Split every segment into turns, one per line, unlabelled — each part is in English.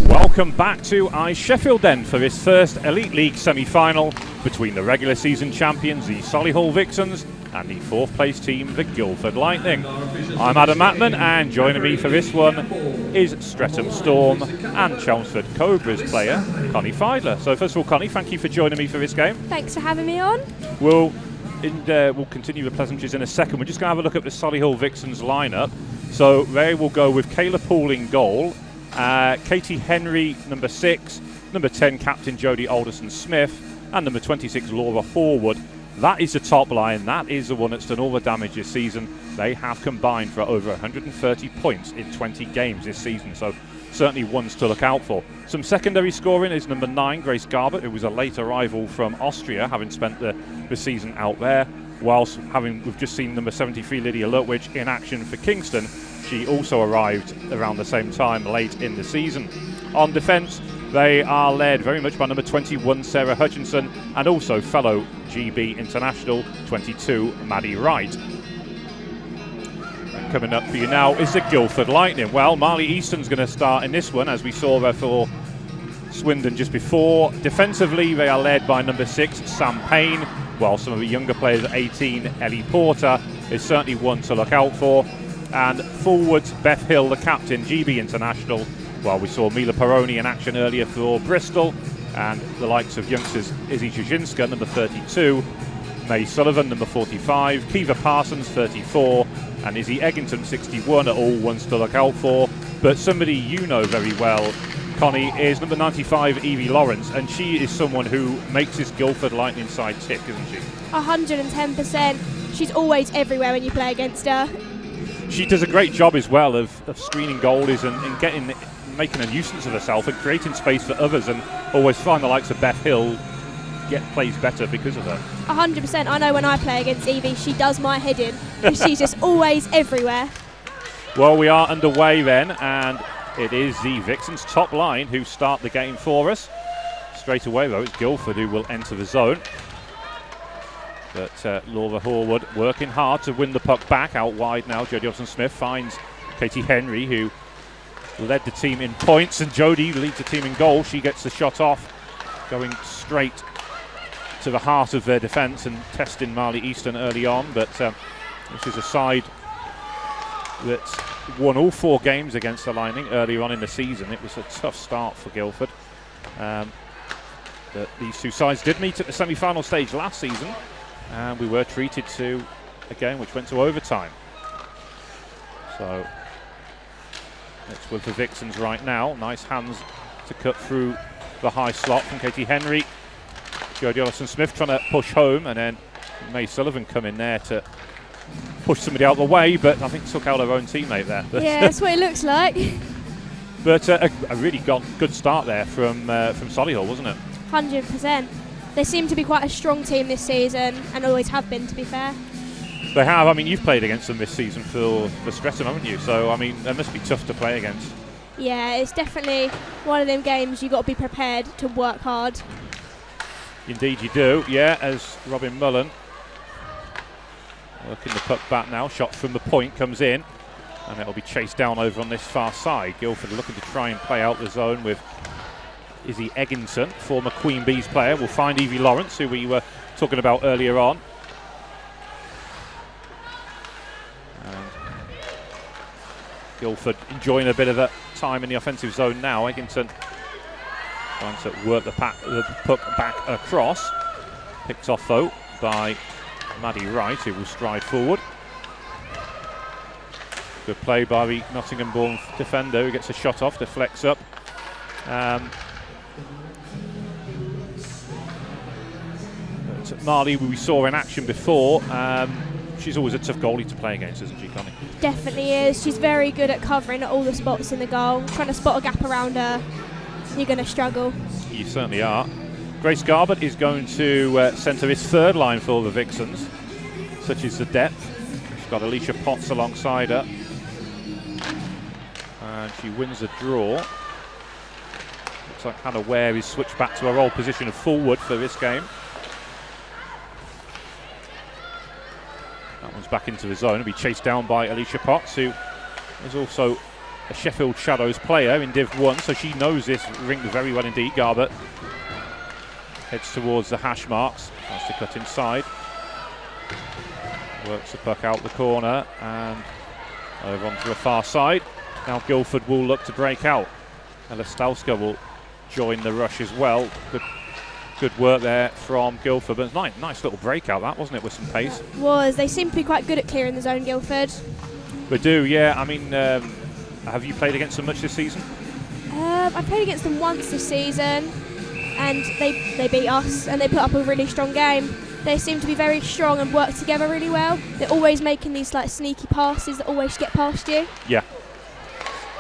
Welcome back to Sheffield then for this first Elite League semi-final between the regular season champions, the Solihull Vixens, and the fourth place team, the Guildford Lightning. I'm Adam Matman, and joining me for this one is Streatham Storm and Chelmsford Cobras player Connie Fiedler. So first of all, Connie, thank you for joining me for this game.
Thanks for having me on.
We'll continue the pleasantries in a second. We're just going to have a look at the Solihull Vixens lineup. So they will go with Kayla Poole in goal, Katie Henry number 6, number 10 captain Jodie Alderson-Smith, and number 26 Laura Horwood. That is the top line. That is the one that's done all the damage this season. They have combined for over 130 points in 20 games this season, so certainly ones to look out for. Some secondary scoring is number 9 Grace Garbett, who was a late arrival from Austria, having spent the season out there, whilst we've just seen number 73 Lydia Lutwich in action for Kingston. She also arrived around the same time late in the season. On defence, they are led very much by number 21 Sarah Hutchinson and also fellow GB International 22 Maddie Wright. And coming up for you now is the Guildford Lightning. Well, Marley Easton's going to start in this one, as we saw there for Swindon just before. Defensively, they are led by number 6 Sam Payne, while some of the younger players at 18 Ellie Porter is certainly one to look out for. And forwards, Beth Hill, the captain, GB International, while we saw Mila Peroni in action earlier for Bristol, and the likes of youngsters Izzy Jajinska, number 32, May Sullivan, number 45, Kiva Parsons, 34, and Izzy Eggington, 61, are all ones to look out for. But somebody you know very well, Connie, is number 95 Evie Lawrence, and she is someone who makes this Guildford Lightning side tick, isn't she?
110%. She's always everywhere when you play against her.
She does a great job as well of screening goalies and making a nuisance of herself and creating space for others, and always find the likes of Beth Hill plays better because of her.
100%. I know when I play against Evie, she does my head in, because she's just always everywhere.
Well, we are underway then, and it is the Vixens top line who start the game for us. Straight away, though, it's Guildford who will enter the zone. But Laura Horwood working hard to win the puck back out wide now. Jodie Alderson-Smith finds Katie Henry, who led the team in points, and Jodie leads the team in goal. She gets the shot off, going straight to the heart of their defence and testing Marley Easton early on. But this is a side that's won all 4 games against the Lightning earlier on in the season. It was a tough start for Guildford. But these two sides did meet at the semi-final stage last season, and we were treated to a game which went to overtime. So it's with the Vixens right now. Nice hands to cut through the high slot from Katie Henry. Jodie Alderson-Smith trying to push home, and then May Sullivan come in there to push somebody out of the way, but I think took out her own teammate there.
Yeah, that's what it looks like.
But a really good start there from Solihull, wasn't it?
100%. They seem to be quite a strong team this season, and always have been, to be fair.
They have. I mean, you've played against them this season for Streatham, haven't you? So, I mean, they must be tough to play against. Yeah,
it's definitely one of them games you've got to be prepared to work hard.
Indeed you do, yeah, as Robin Mullen working the puck back now. Shot from the point comes in, and it'll be chased down over on this far side. Guildford looking to try and play out the zone with Izzy Eggington, former Queen Bees player. We'll find Evie Lawrence, who we were talking about earlier on. And Guildford enjoying a bit of a time in the offensive zone now. Eggington trying to work the puck back across. Picked off, though, by Maddie Wright, who will stride forward. Good play by the Nottingham-born defender, who gets a shot off, deflects up. Marley, we saw in action before, she's always a tough goalie to play against, isn't she, Connie?
Definitely is. She's very good at covering all the spots in the goal. Trying to spot a gap around her, you're going to struggle. You
certainly are. Grace Garbett is going to centre his third line for the Vixens. Such is the depth. She's got Alicia Potts alongside her. And she wins the draw. Looks like Hannah Ware is switched back to her old position of forward for this game. That one's back into the zone. It'll be chased down by Alicia Potts, who is also a Sheffield Shadows player in Div 1, so she knows this rink very well indeed. Garbett heads towards the hash marks, tries to cut inside, works the puck out the corner and over onto the far side. Now Guildford will look to break out. Ella Stauska will join the rush as well. Good work there from Guildford, but nice little breakout that, wasn't it, with some pace?
They seem to be quite good at clearing the zone, Guildford.
They do, yeah. I mean, have you played against them much this season?
I played against them once this season, and they beat us, and they put up a really strong game. They seem to be very strong and work together really well. They're always making these like sneaky passes that always get past you.
Yeah,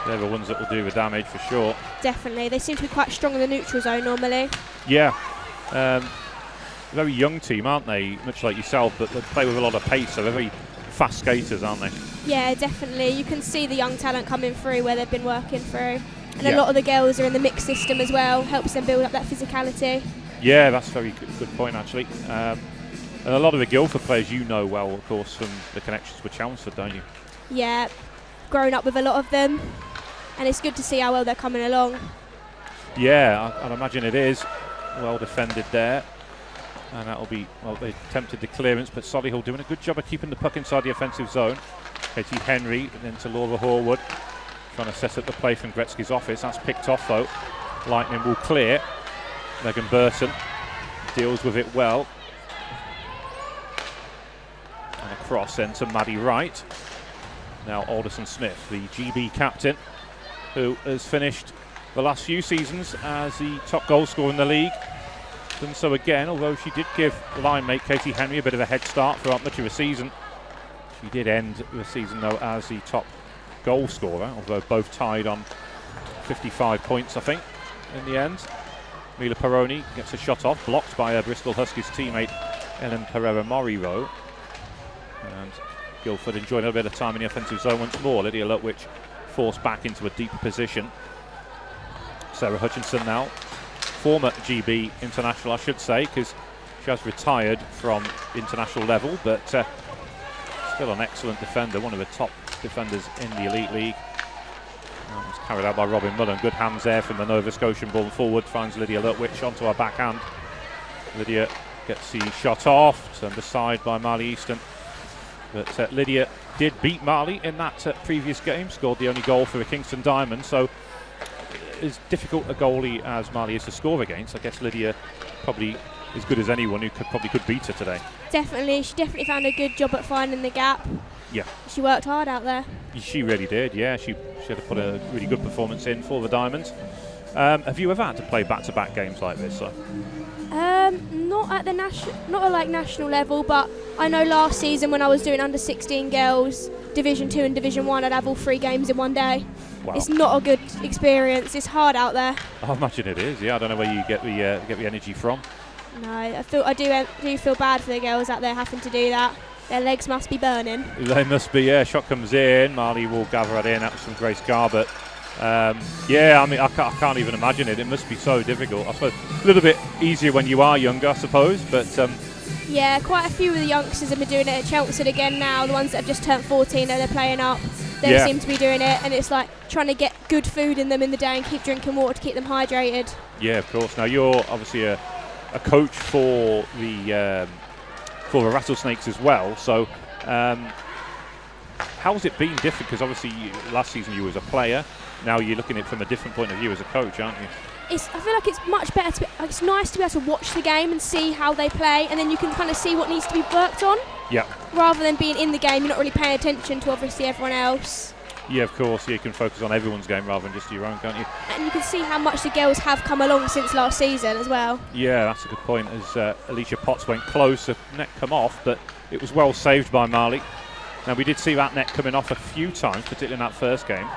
they're the ones that will do the damage for sure.
Definitely, they seem to be quite strong in the neutral zone normally.
Yeah, very young team, aren't they? Much like yourself, but they play with a lot of pace, so they're very fast skaters, aren't they?
Yeah, definitely. You can see the young talent coming through where they've been working through. And a lot of the girls are in the mixed system as well, helps them build up that physicality. Yeah,
that's a very good point, actually. And a lot of the Guildford players you know well, of course, from the connections with Chelmsford, don't you?
Yeah, grown up with a lot of them, and it's good to see how well they're coming along.
Yeah, I'd imagine it is. Well defended there. And that'll be, well, they attempted the clearance, but Solihull doing a good job of keeping the puck inside the offensive zone. Katie Henry, and then to Laura Horwood, trying to set up the play from Gretzky's office. That's picked off, though. Lightning will clear. Megan Burton deals with it well. And across then to Maddie Wright. Now Alderson Smith, the GB captain, who has finished the last few seasons as the top goal scorer in the league. Done so again, although she did give line mate Katie Henry a bit of a head start throughout much of the season. She did end the season though as the top goal scorer, although both tied on 55 points, I think, in the end. Mila Peroni gets a shot off, blocked by her Bristol Huskies teammate Ellen Pereira-Moriro. And Guildford enjoying a bit of time in the offensive zone once more. Lydia Lutwich forced back into a deep position. Sarah Hutchinson now, former GB international, I should say, because she has retired from international level, but still an excellent defender, one of the top defenders in the Elite League. That was carried out by Robin Mullen. Good hands there from the Nova Scotian ball forward, finds Lydia Lutwich onto her backhand. Lydia gets the shot off, turned aside by Marley Easton. But Lydia did beat Marley in that previous game, scored the only goal for the Kingston Diamond, so as difficult a goalie as Marley is to score against, I guess Lydia probably as good as anyone who could beat her today.
Definitely, she definitely found a good job at finding the gap.
Yeah.
She worked hard out there.
She really did, yeah. She had to put a really good performance in for the Diamonds. Have you ever had to play back-to-back games like this?
Not at the not at like national level, but I know last season when I was doing under 16 girls, Division 2 and Division 1, I'd have all 3 games in one day. Wow. It's not a good experience. It's hard out there.
I imagine it is. Yeah, I don't know where you get the energy from.
No, I do feel bad for the girls out there having to do that. Their legs must be burning.
They must be. Yeah. Shot comes in. Marley will gather it in. That was from Grace Garbett. Yeah, I mean, I can't even imagine it. It must be so difficult. I suppose a little bit easier when you are younger, I suppose, but
yeah, quite a few of the youngsters have been doing it at Chelmsford again now. The ones that have just turned 14 and they're playing up, they seem to be doing it, and it's like trying to get good food in them in the day and keep drinking water to keep them hydrated. Yeah, of course. Now you're obviously a coach for the Rattlesnakes as well, so how's it been different? Because obviously last season you was a player. Now you're looking at it from a different point of view as a coach, aren't you? I feel like it's much better. It's nice to be able to watch the game and see how they play, and then you can kind of see what needs to be worked on. Yeah. Rather than being in the game, you're not really paying attention to obviously everyone else. Yeah, of course. You can focus on everyone's game rather than just your own, can't you? And you can see how much the girls have come along since last season as well. Yeah, that's a good point. As Alicia Potts went close, the net come off, but it was well saved by Marley. Now we did see that net coming off a few times, particularly in that first game.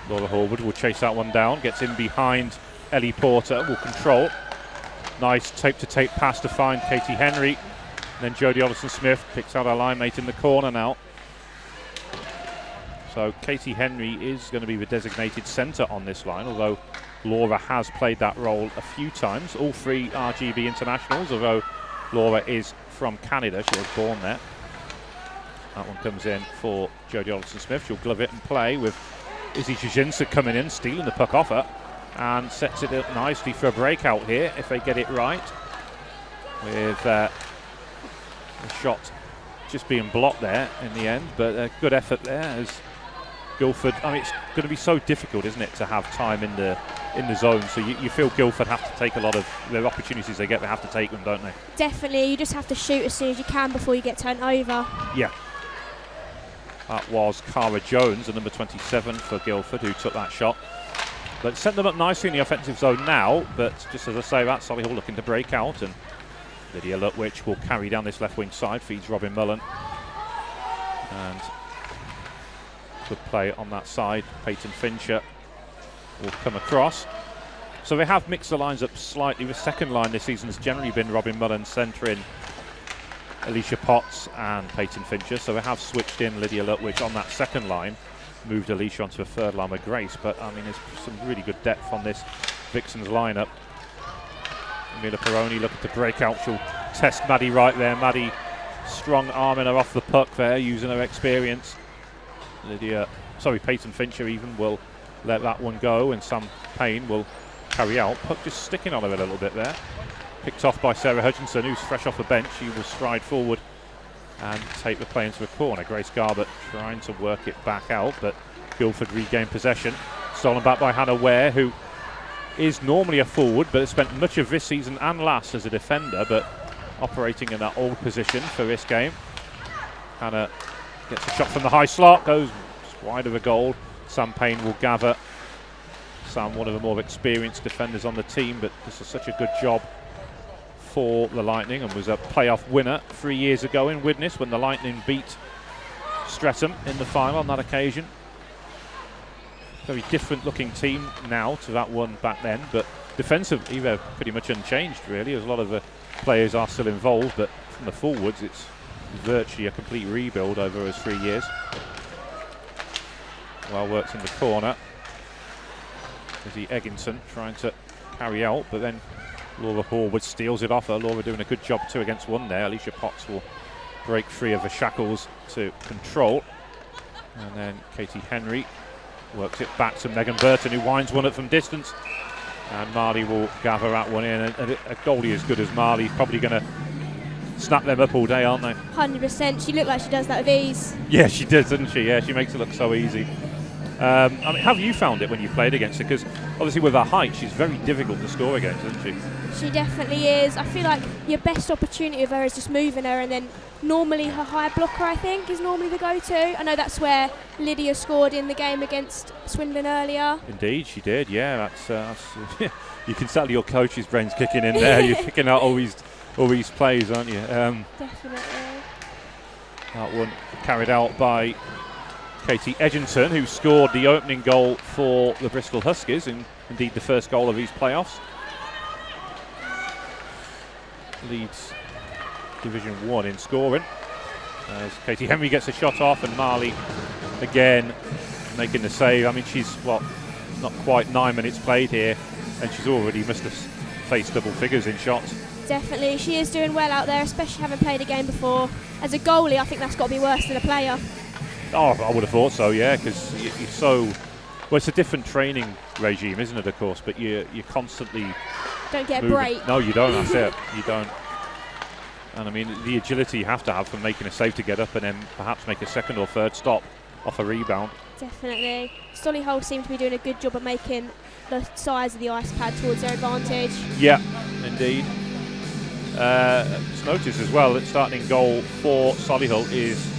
Laura Horwood will chase that one down, gets in behind Ellie Porter, will control. Nice tape-to-tape pass to find Katie Henry. And then Jodie Alderson-Smith picks out her line mate in the corner now. So Katie Henry is going to be the designated centre on this line, although Laura has played that role a few times. All 3 RGB internationals, although Laura is from Canada. She was born there. That one comes in for Jodie Alderson-Smith. She'll glove it and play with
Izzy Jajinska coming in, stealing the puck off her, and sets it up nicely for a breakout here if they get it right. With the shot just being blocked there in the end, but a good effort there as Guildford. I mean, it's going to be so difficult, isn't it, to have time in the zone. So you feel Guildford have to take a lot of their opportunities they get. They have to take them, don't they?
Definitely. You just have to shoot as soon as you can before you get turned over.
Yeah. That was Cara Jones, the number 27 for Guildford, who took that shot. But sent them up nicely in the offensive zone now. But just as I say that, Solihull looking to break out, and Lydia Lutwich will carry down this left wing side, feeds Robin Mullen. And good play on that side. Peyton Fincher will come across. So they have mixed the lines up slightly. The second line this season has generally been Robin Mullen centering Alicia Potts and Peyton Fincher. So they have switched in Lydia Lutwich on that second line, moved Alicia onto the third line with Grace. But I mean, there's some really good depth on this Vixens lineup. Mila Peroni looking to break out. She'll test Maddie right there. Maddie strong arming her off the puck there, using her experience. Peyton Fincher even will let that one go, and Sam Payne will carry out. Puck just sticking on her a little bit there. Picked off by Sarah Hutchinson, who's fresh off the bench. She will stride forward and take the play into a corner. Grace Garbutt trying to work it back out, but Guildford regain possession. Stolen back by Hannah Ware, who is normally a forward, but has spent much of this season and last as a defender, but operating in that old position for this game. Hannah gets a shot from the high slot, goes wide of a goal. Sam Payne will gather. Sam, one of the more experienced defenders on the team, but this is such a good job for the Lightning, and was a playoff winner 3 years ago in Widnes when the Lightning beat Streatham in the final on that occasion. Very different looking team now to that one back then, but defensively they're pretty much unchanged really, as a lot of the players are still involved, but from the forwards it's virtually a complete rebuild over those 3 years. Well worked in the corner. Izzy Egginson trying to carry out, but then Laura Horwood steals it off her. Laura doing a good job 2 against 1 there. Alicia Potts will break free of the shackles to control. And then Katie Henry works it back to Megan Burton, who winds one up from distance. And Marley will gather that one in. And a goalie as good as Marley's probably going to snap them up all day, aren't they?
100%. She looked like she does that with ease.
Yeah, she does, doesn't she? Yeah, she makes it look so easy. I mean, how have you found it when you played against her? Because obviously with her height, she's very difficult to score against, isn't she?
She definitely is. I feel like your best opportunity of her is just moving her, and then normally her high blocker, I think, is normally the go-to. I know that's where Lydia scored in the game against Swindon earlier.
Indeed, she did. Yeah, that's you can tell your coach's brain's kicking in there. You're picking out all these plays, aren't you?
Definitely.
That one carried out by Katie Edginton, who scored the opening goal for the Bristol Huskies, and indeed the first goal of these playoffs. Leads Division 1 in scoring, as Katie Henry gets a shot off, and Marley again making the save. I mean, she's not quite 9 minutes played here, and she's already must have faced double figures in shots.
Definitely, she is doing well out there, especially having played a game before. As a goalie, I think that's got to be worse than a player.
Oh, I would have thought so, yeah, because you're so... Well, it's a different training regime, isn't it, of course, but you constantly...
Don't get
moving.
a break.
No, you don't, that's it. You don't. And I mean, the agility you have to have for making a save to get up and then perhaps make a second or third stop off a rebound.
Definitely. Solihull seem to be doing a good job of making the size of the ice pad towards their advantage.
Yeah, indeed. Just notice as well that starting goal for Solihull is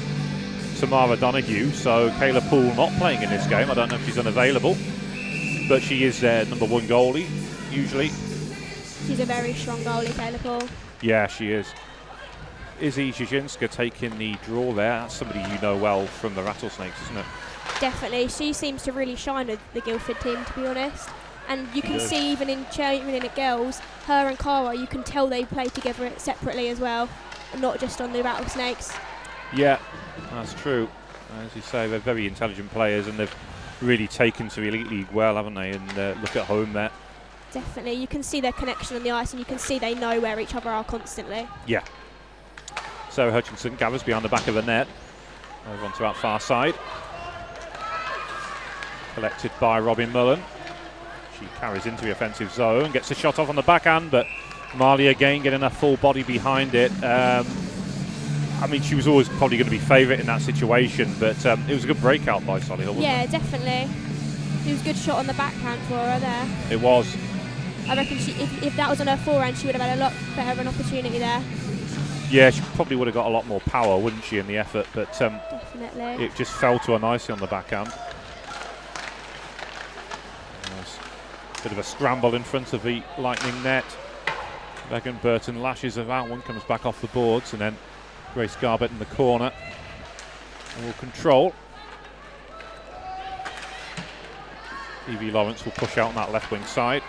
Tamara Donoghue, so Kayla Poole not playing in this game. I don't know if she's unavailable, but she is their number 1 goalie, usually.
She's a very strong goalie, Kayla Poole.
Yeah, she is. Izzy Jajinska taking the draw there. That's somebody you know well from the Rattlesnakes, isn't it?
Definitely. She seems to really shine with the Guildford team, to be honest. And you can see even in at girls, her and Cara, you can tell they play together separately as well, and not just on the Rattlesnakes.
Yeah, that's true. As you say, they're very intelligent players, and they've really taken to the Elite League well, haven't they? And look at home there.
Definitely. You can see their connection on the ice, and you can see they know where each other are constantly.
Yeah. Sarah Hutchinson gathers behind the back of the net. Over onto that far side. Collected by Robin Mullen. She carries into the offensive zone, gets a shot off on the backhand, but Marley again getting her full body behind it. I mean, she was always probably going to be favourite in that situation, but it was a good breakout by Solihull.
Yeah, definitely. It was a good shot on the backhand for her there.
It was.
I reckon if that was on her forehand, she would have had a lot better of an opportunity there.
Yeah, she probably would have got a lot more power, wouldn't she, in the effort, but
definitely.
It just fell to her nicely on the backhand. Bit of a scramble in front of the Lightning net. Megan Burton lashes of that one, comes back off the boards, and then Grace Garbett in the corner will control. Evie Lawrence will push out on that left wing side.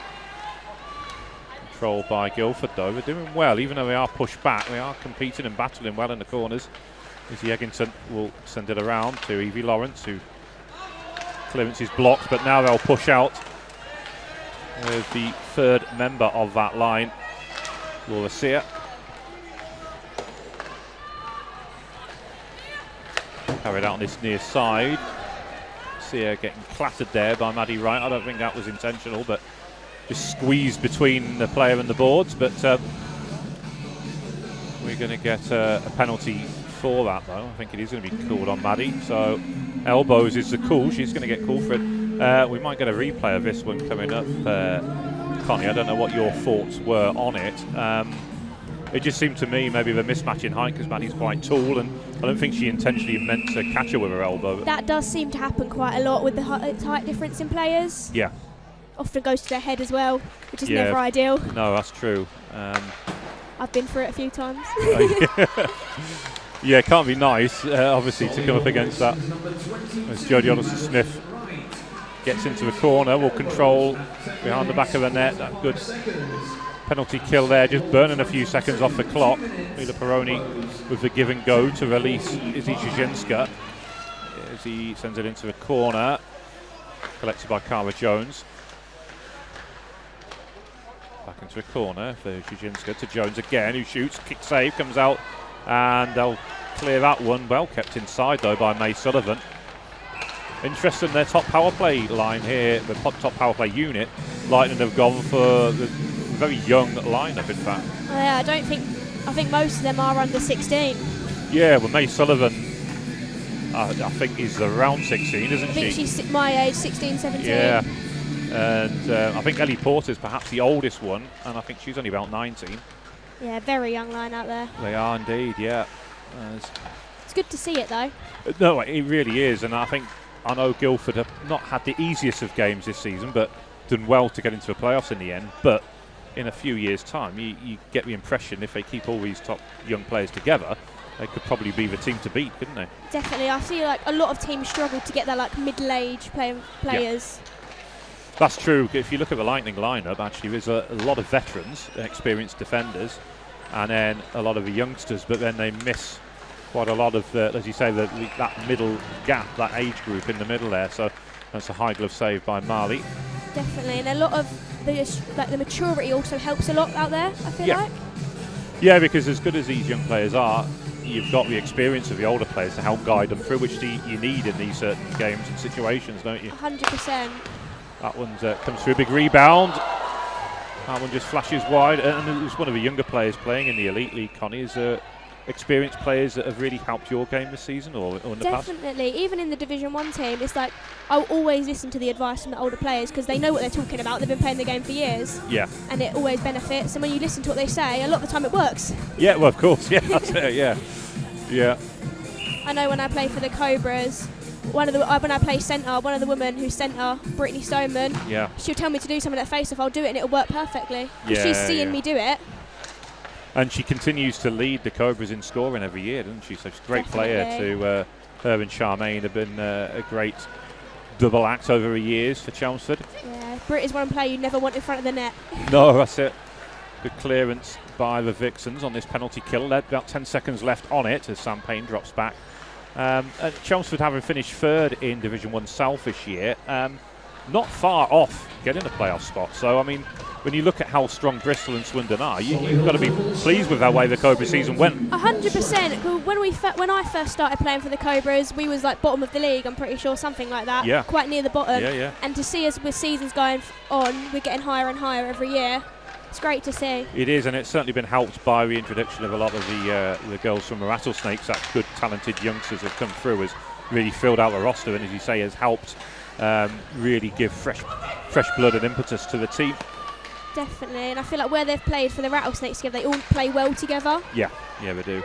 Controlled by Guildford though. They're doing well, even though they are pushed back. They are competing and battling well in the corners. Izzy Eggington will send it around to Evie Lawrence, who clearance is blocked, but now they'll push out with the third member of that line, Laura Sear. Carried out on this near side. Sear getting clattered there by Maddie Wright. I don't think that was intentional, but just squeezed between the player and the boards. But we're going to get a penalty for that, though. I think it is going to be called on Maddie. So elbows is the call. She's going to get called for it. We might get a replay of this one coming up. Connie, I don't know what your thoughts were on it. It just seemed to me maybe the mismatch in height because Maddie's quite tall, and I don't think she intentionally meant to catch her with her elbow.
That does seem to happen quite a lot with the height difference in players.
Yeah.
Often goes to their head as well, which is never ideal.
No, that's true.
I've been through it a few times.
Yeah, it can't be nice, obviously, to come up against that. As Jodie Alderson-Smith gets into the corner, will control behind the back of the net. That good penalty kill there, just burning a few seconds off the clock. Mila Peroni with the give and go to release Izzy Jajinska as he sends it into the corner. Collected by Cara Jones. Back into the corner for Jajinska to Jones again, who shoots, kick save, comes out, and they'll clear that one. Well kept inside though by May Sullivan. Interesting, their top power play line here, the top power play unit. Lightning have gone for the very young lineup, in fact.
Oh yeah, I think most of them are under 16.
Yeah, well, May Sullivan, I think, is around 16, isn't she?
I think she's my age, 16, 17.
Yeah, and I think Ellie Porter's perhaps the oldest one, and I think she's only about 19.
Yeah, very young line out there.
They are indeed, yeah.
It's good to see it, though.
No, it really is, and I know Guildford have not had the easiest of games this season, but done well to get into the playoffs in the end. But in a few years' time, you get the impression if they keep all these top young players together, they could probably be the team to beat, couldn't they?
Definitely. I see like a lot of teams struggle to get their like middle-aged players.
Yeah. That's true. If you look at the Lightning lineup, actually, there's a lot of veterans, experienced defenders, and then a lot of the youngsters. But then they miss quite a lot of, as you say, that middle gap, that age group in the middle there. So that's a high glove save by Marley. Definitely,
and a lot of the maturity also helps a lot out there, I feel like.
Yeah, because as good as these young players are, you've got the experience of the older players to help guide them through, which you need in these certain games and situations, don't you?
100%.
That one comes through a big rebound. That one just flashes wide, and it was one of the younger players playing in the Elite League, Connie. Is experienced players that have really helped your game this season or in the past?
Definitely. Even in the Division 1 team, it's like I'll always listen to the advice from the older players because they know what they're talking about. They've been playing the game for years.
Yeah.
And it always benefits. And when you listen to what they say, a lot of the time it works.
Yeah, well, of course. Yeah, that's it. Yeah. Yeah.
I know when I play for the Cobras, when I play centre, one of the women who's centre, Brittany Stoneman, she'll tell me to do something at face-off, I'll do it and it'll work perfectly. Because she's seeing me do it.
And she continues to lead the Cobras in scoring every year, doesn't she? So she's a great player to her and Charmaine have been a great double act over the years for Chelmsford. Yeah,
Britt is one player you never want in front of the net.
No, that's it. Good clearance by the Vixens on this penalty kill. About 10 seconds left on it as Sam Payne drops back. Chelmsford having finished third in Division 1 South this year. not far off getting a playoff spot. So, I mean, when you look at how strong Bristol and Swindon are, you've got to be pleased with the way the Cobra season went.
100%. When I first started playing for the Cobras, we was like bottom of the league, I'm pretty sure, something like that.
Yeah.
Quite near the bottom.
Yeah.
And to see us with seasons going on, we're getting higher and higher every year. It's great to see.
It is, and it's certainly been helped by the introduction of a lot of the girls from the Rattlesnakes. That good, talented youngsters have come through, has really filled out the roster, and as you say, has helped really give fresh blood and impetus to the team.
Definitely, and I feel like where they've played for the Rattlesnakes together, they all play well together.
Yeah, they do.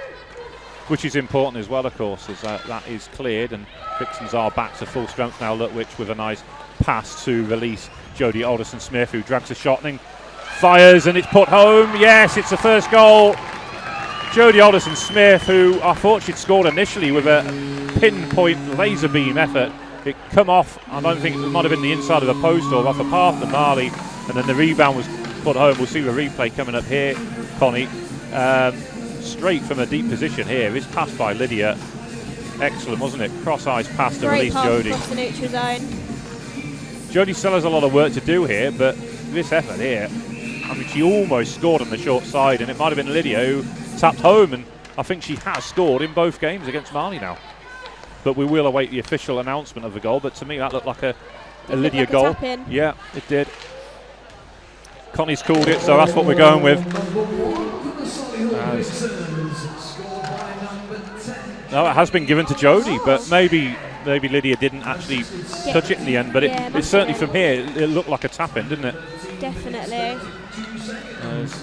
Which is important as well, of course, as that is cleared, and Vixens are back to full strength now. Lutwich with a nice pass to release Jodie Alderson-Smith, who drags a shot and fires, and it's put home. Yes, it's the first goal. Jodie Alderson-Smith, who I thought she'd scored initially with a pinpoint laser beam effort. It come off, I don't think it might have been the inside of the post or off a path to Marley, and then the rebound was put home. We'll see the replay coming up here, Connie. Straight from a deep position here. It's passed by Lydia. Excellent, wasn't it? Cross-eyes pass to release Jodie.
Across the neutral zone.
Jodie still has a lot of work to do here, but this effort here, I mean, she almost scored on the short side, and it might have been Lydia who tapped home, and I think she has scored in both games against Marley now. But we will await the official announcement of the goal, but to me that looked like a Lydia goal. Yeah, it did. Connie's called it, so that's what we're going with. No, it has been given to Jodie, but maybe Lydia didn't actually touch it in the end, but it certainly from here, it looked like a tap-in, didn't it?
Definitely.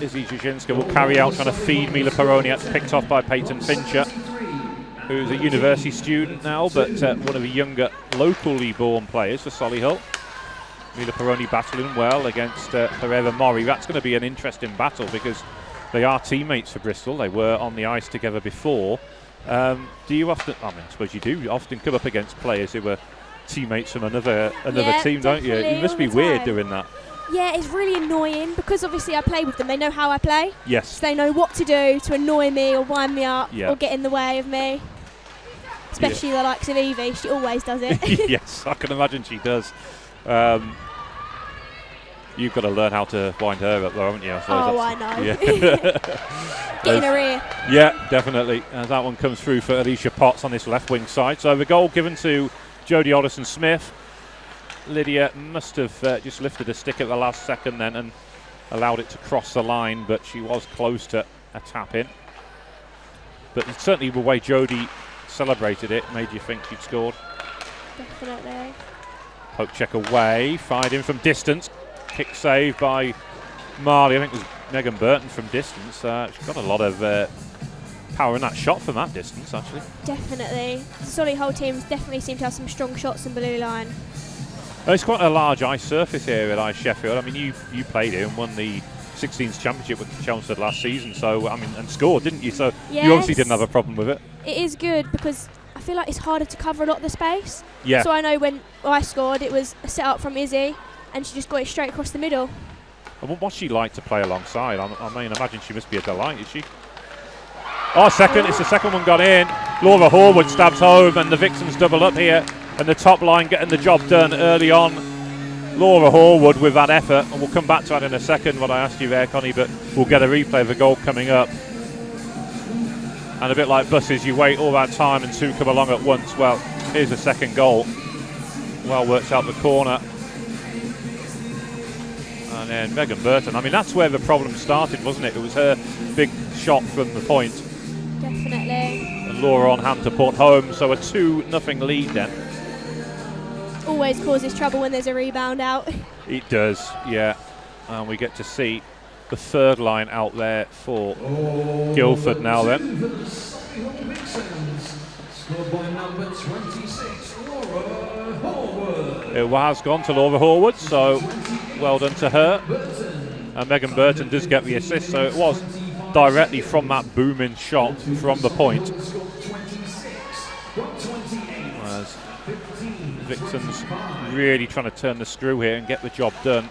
Izzy Jujinska will carry out, trying to feed Mila Peroni. That's picked off by Peyton Fincher, who's a university student now, but one of the younger locally born players for Solihull. Mila Peroni battling well against Pereira Mori. That's going to be an interesting battle because they are teammates for Bristol. They were on the ice together before. Do you often, I mean, I suppose you do, often come up against players who were teammates from another team, don't you? It must be weird doing that.
Yeah, it's really annoying because obviously I play with them. They know how I play.
Yes.
So they know what to do to annoy me or wind me up or get in the way of me. Especially the likes of Evie. She always does it.
Yes, I can imagine she does. You've got to learn how to wind her up, though, haven't you?
I know.
Yeah.
Get in her ear.
Yeah, definitely. As that one comes through for Alicia Potts on this left wing side. So the goal given to Jodie Alderson-Smith. Lydia must have just lifted a stick at the last second then and allowed it to cross the line, but she was close to a tap-in. But certainly the way Jodie celebrated it made you think she'd scored.
Definitely.
Poke check away, fired in from distance. Kick save by Marley. I think it was Megan Burton from distance. She's got a lot of power in that shot from that distance, actually.
Definitely. The Solihull teams definitely seem to have some strong shots in blue line.
It's quite a large ice surface here at Ice Sheffield. I mean, you played here and won the 16s championship with Chelmsford last season, so I mean, and scored, didn't you? So
yes.
You obviously didn't have a problem with it.
It is good because I feel like it's harder to cover a lot of the space.
Yeah.
So I know when I scored, it was a set up from Izzy, and she just got it straight across the middle.
And what's she like to play alongside? I mean, imagine she must be a delight, is she? Oh, second! It's the second one got in. Laura Horwood stabs home, and the Vixens double up here, and the top line getting the job done early on. Laura Horwood with that effort, and we'll come back to that in a second, what I asked you there, Connie, but we'll get a replay of the goal coming up. And a bit like buses, you wait all that time and two come along at once. Well, here's the second goal. Well worked out the corner. And then Megan Burton, I mean, that's where the problem started, wasn't it? It was her big shot from the point.
Definitely.
And Laura on hand to put home, so a 2-0 lead then.
Always causes trouble when there's a rebound out.
It does, yeah. And we get to see the third line out there for Guildford now then. It has gone to Laura Horwood, so well done to her. And Megan Burton does get the assist, so it was directly from that booming shot from the point. As Vixens really trying to turn the screw here and get the job done,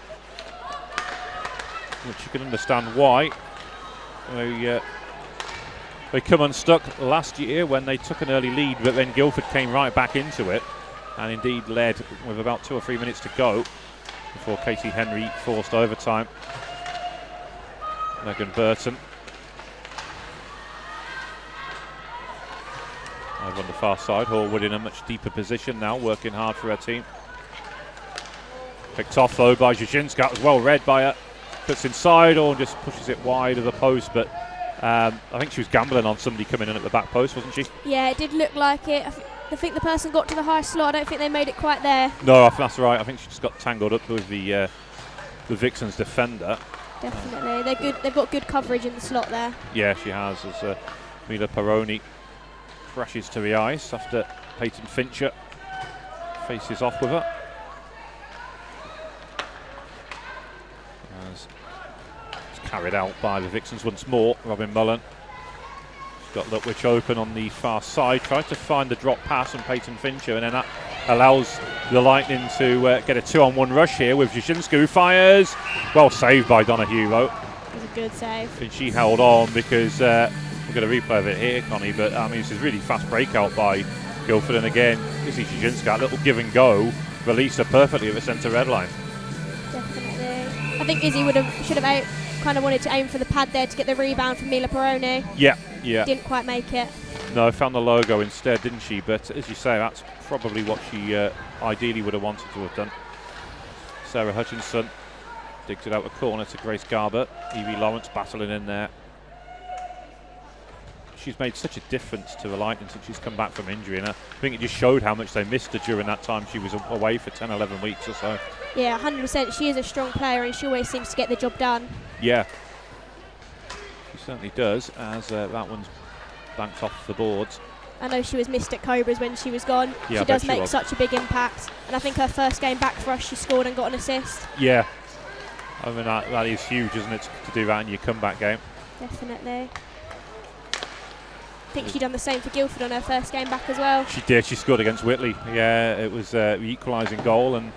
which you can understand why. They come unstuck last year when they took an early lead, but then Guildford came right back into it. and indeed led with about 2 or 3 minutes to go before Katie Henry forced overtime. Megan Burton over on the far side. Horwood in a much deeper position now, working hard for her team. Picked off though by Jajinska. That was well read by her. Puts inside or just pushes it wide of the post, but I think she was gambling on somebody coming in at the back post, wasn't she?
Yeah, it did look like it. I think the person got to the high slot. I don't think they made it quite there.
No, that's right. I think she just got tangled up with the Vixens defender.
Definitely, they're good. They've got good coverage in the slot there.
Yeah, she has. As Mila Peroni crashes to the ice after Peyton Fincher faces off with her. As it's carried out by the Vixens once more. Robin Mullen. She's got Lutwich open on the far side. Tried to find the drop pass from Peyton Fincher, and then that allows the Lightning to get a 2-on-1 rush here with Jajinska, who fires. Well saved by Donahue, though.
It was a good save.
And she held on because we're going to replay of it here, Connie, but I mean, this is really fast breakout by Guildford, and again, Izzy Jajinska, that little give and go, released her perfectly at the centre red line.
Definitely. I think Izzy should have kind of wanted to aim for the pad there to get the rebound from Mila Peroni.
Yeah.
Didn't quite make it.
No, found the logo instead, didn't she? But as you say, that's probably what she ideally would have wanted to have done. Sarah Hutchinson digs it out the corner to Grace Garber. Evie Lawrence battling in there. She's made such a difference to the Lightning since she's come back from injury, and I think it just showed how much they missed her during that time she was away for 10, 11 weeks or so.
Yeah, 100%. She is a strong player, and she always seems to get the job done.
Yeah, she certainly does, as that one's banked off the boards.
I know she was missed at Cobras when she was gone.
Yeah,
she does make such a big impact, and I think her first game back for us, she scored and got an assist.
Yeah, I mean that is huge, isn't it, to do that in your comeback game?
Definitely. I think she done the same for Guildford on her first game back as well.
She did. She scored against Whitley. Yeah, it was the equalising goal, and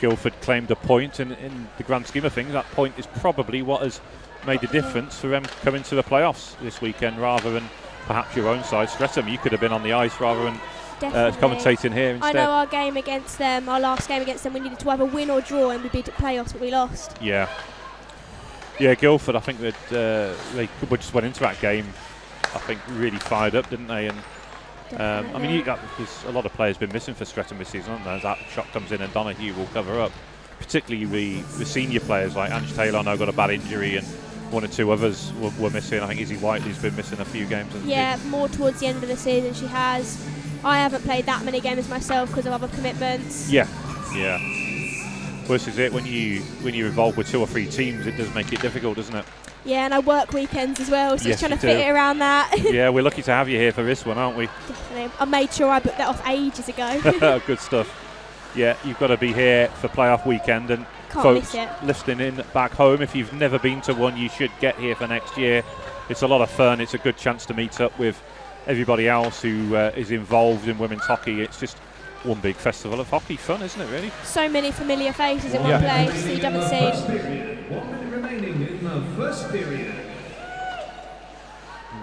Guildford claimed a point. And in the grand scheme of things, that point is probably what has made the difference for them coming to the playoffs this weekend, rather than perhaps your own side. Streatham, you could have been on the ice rather than commentating here instead.
I know our game against them, our last game against them, we needed to either win or draw, and we'd be at playoffs, but we lost. Yeah,
Guildford, I think that they just went into that game, I think, really fired up, didn't they? And I mean, there's a lot of players been missing for Streatham this season, aren't there? As that shot comes in and Donahue will cover up. Particularly the senior players like Ange Taylor, I know, got a bad injury, and one or two others were missing. I think Izzy Whiteley's been missing a few games.
Yeah, more towards the end of the season she has. I haven't played that many games myself because of other commitments.
Yeah. Well, this is it. When you're involved with 2 or 3 teams, it does make it difficult, doesn't it?
Yeah, and I work weekends as well, so
yes,
trying to fit it around that.
Yeah, we're lucky to have you here for this one, aren't we?
Definitely. I made sure I booked that off ages ago.
Good stuff. Yeah, you've got to be here for playoff weekend, and
can't
folks
miss it.
Listening in back home, if you've never been to one, you should get here for next year. It's a lot of fun. It's a good chance to meet up with everybody else who is involved in women's hockey. It's just one big festival of hockey fun, isn't it, really?
So many familiar faces in one place that you haven't seen.
1 minute remaining in the first period.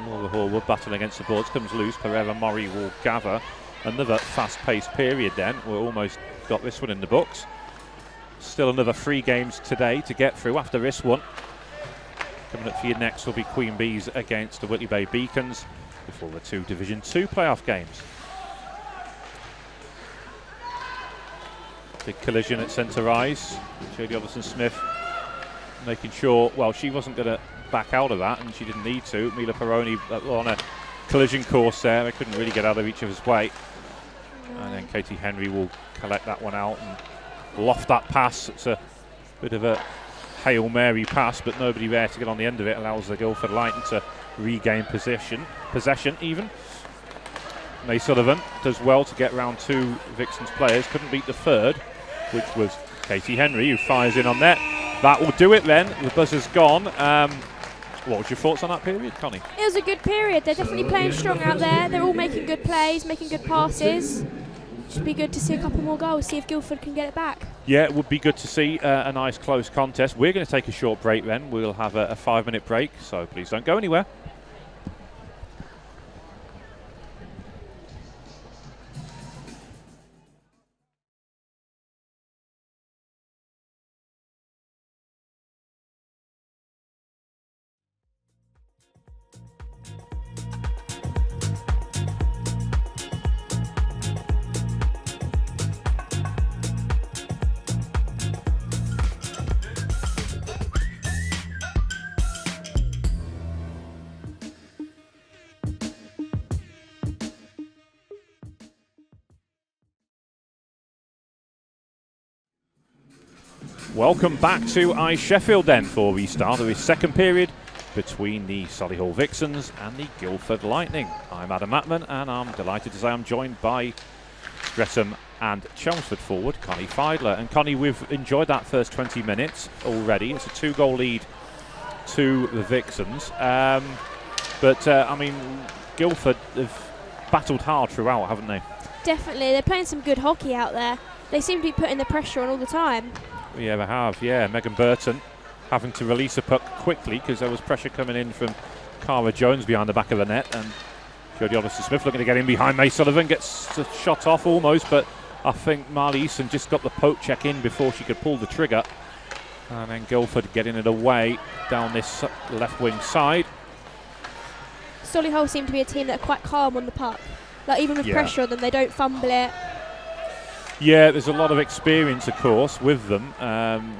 Laura Horwood battling against the boards, comes loose. Pereira Murray will gather. Another fast-paced period then. We're almost got this one in the books. Still another 3 games today to get through after this one. Coming up for you next will be Queen Bees against the Whitley Bay Beacons before the 2 Division 2 playoff games. Big collision at centre ice. Jodie Alderson-Smith making sure, well, she wasn't going to back out of that, and she didn't need to. Mila Peroni on a collision course there. They couldn't really get out of each other's way. And then Katie Henry will collect that one out and loft that pass. It's a bit of a Hail Mary pass, but nobody there to get on the end of it. Allows the Guildford Lightning to regain possession even. May Sullivan does well to get round 2 Vixens players. Couldn't beat the third, which was Katie Henry, who fires in on net. That will do it then. The buzzer's gone. What was your thoughts on that period, Connie?
It was a good period. They're definitely playing strong out there. They're all making good plays, making good passes. Should be good to see a couple more goals, see if Guildford can get it back.
Yeah, it would be good to see a nice close contest. We're going to take a short break then. We'll have a 5-minute break, so please don't go anywhere. Welcome back to Sheffield then for the start of the second period between the Solihull Vixens and the Guildford Lightning. I'm Adam Matman and I'm delighted to say I'm joined by Streatham and Chelmsford forward Connie Fiedler. And Connie, we've enjoyed that first 20 minutes already. It's a 2-goal lead to the Vixens. I mean, Guildford have battled hard throughout, haven't they? Definitely.
They're playing some good hockey out there. They seem to be putting the pressure on all the time.
Yeah, they have. Yeah, Megan Burton having to release a puck quickly because there was pressure coming in from Cara Jones behind the back of the net, and Jodie Alderson-Smith looking to get in behind May Sullivan, gets the shot off almost, but I think Marley Easton just got the poke check in before she could pull the trigger. And then Guildford getting it away down this left wing side.
Solihull seem to be a team that are quite calm on the puck. Like, even with pressure on them, they don't fumble it.
Yeah, there's a lot of experience, of course, with them.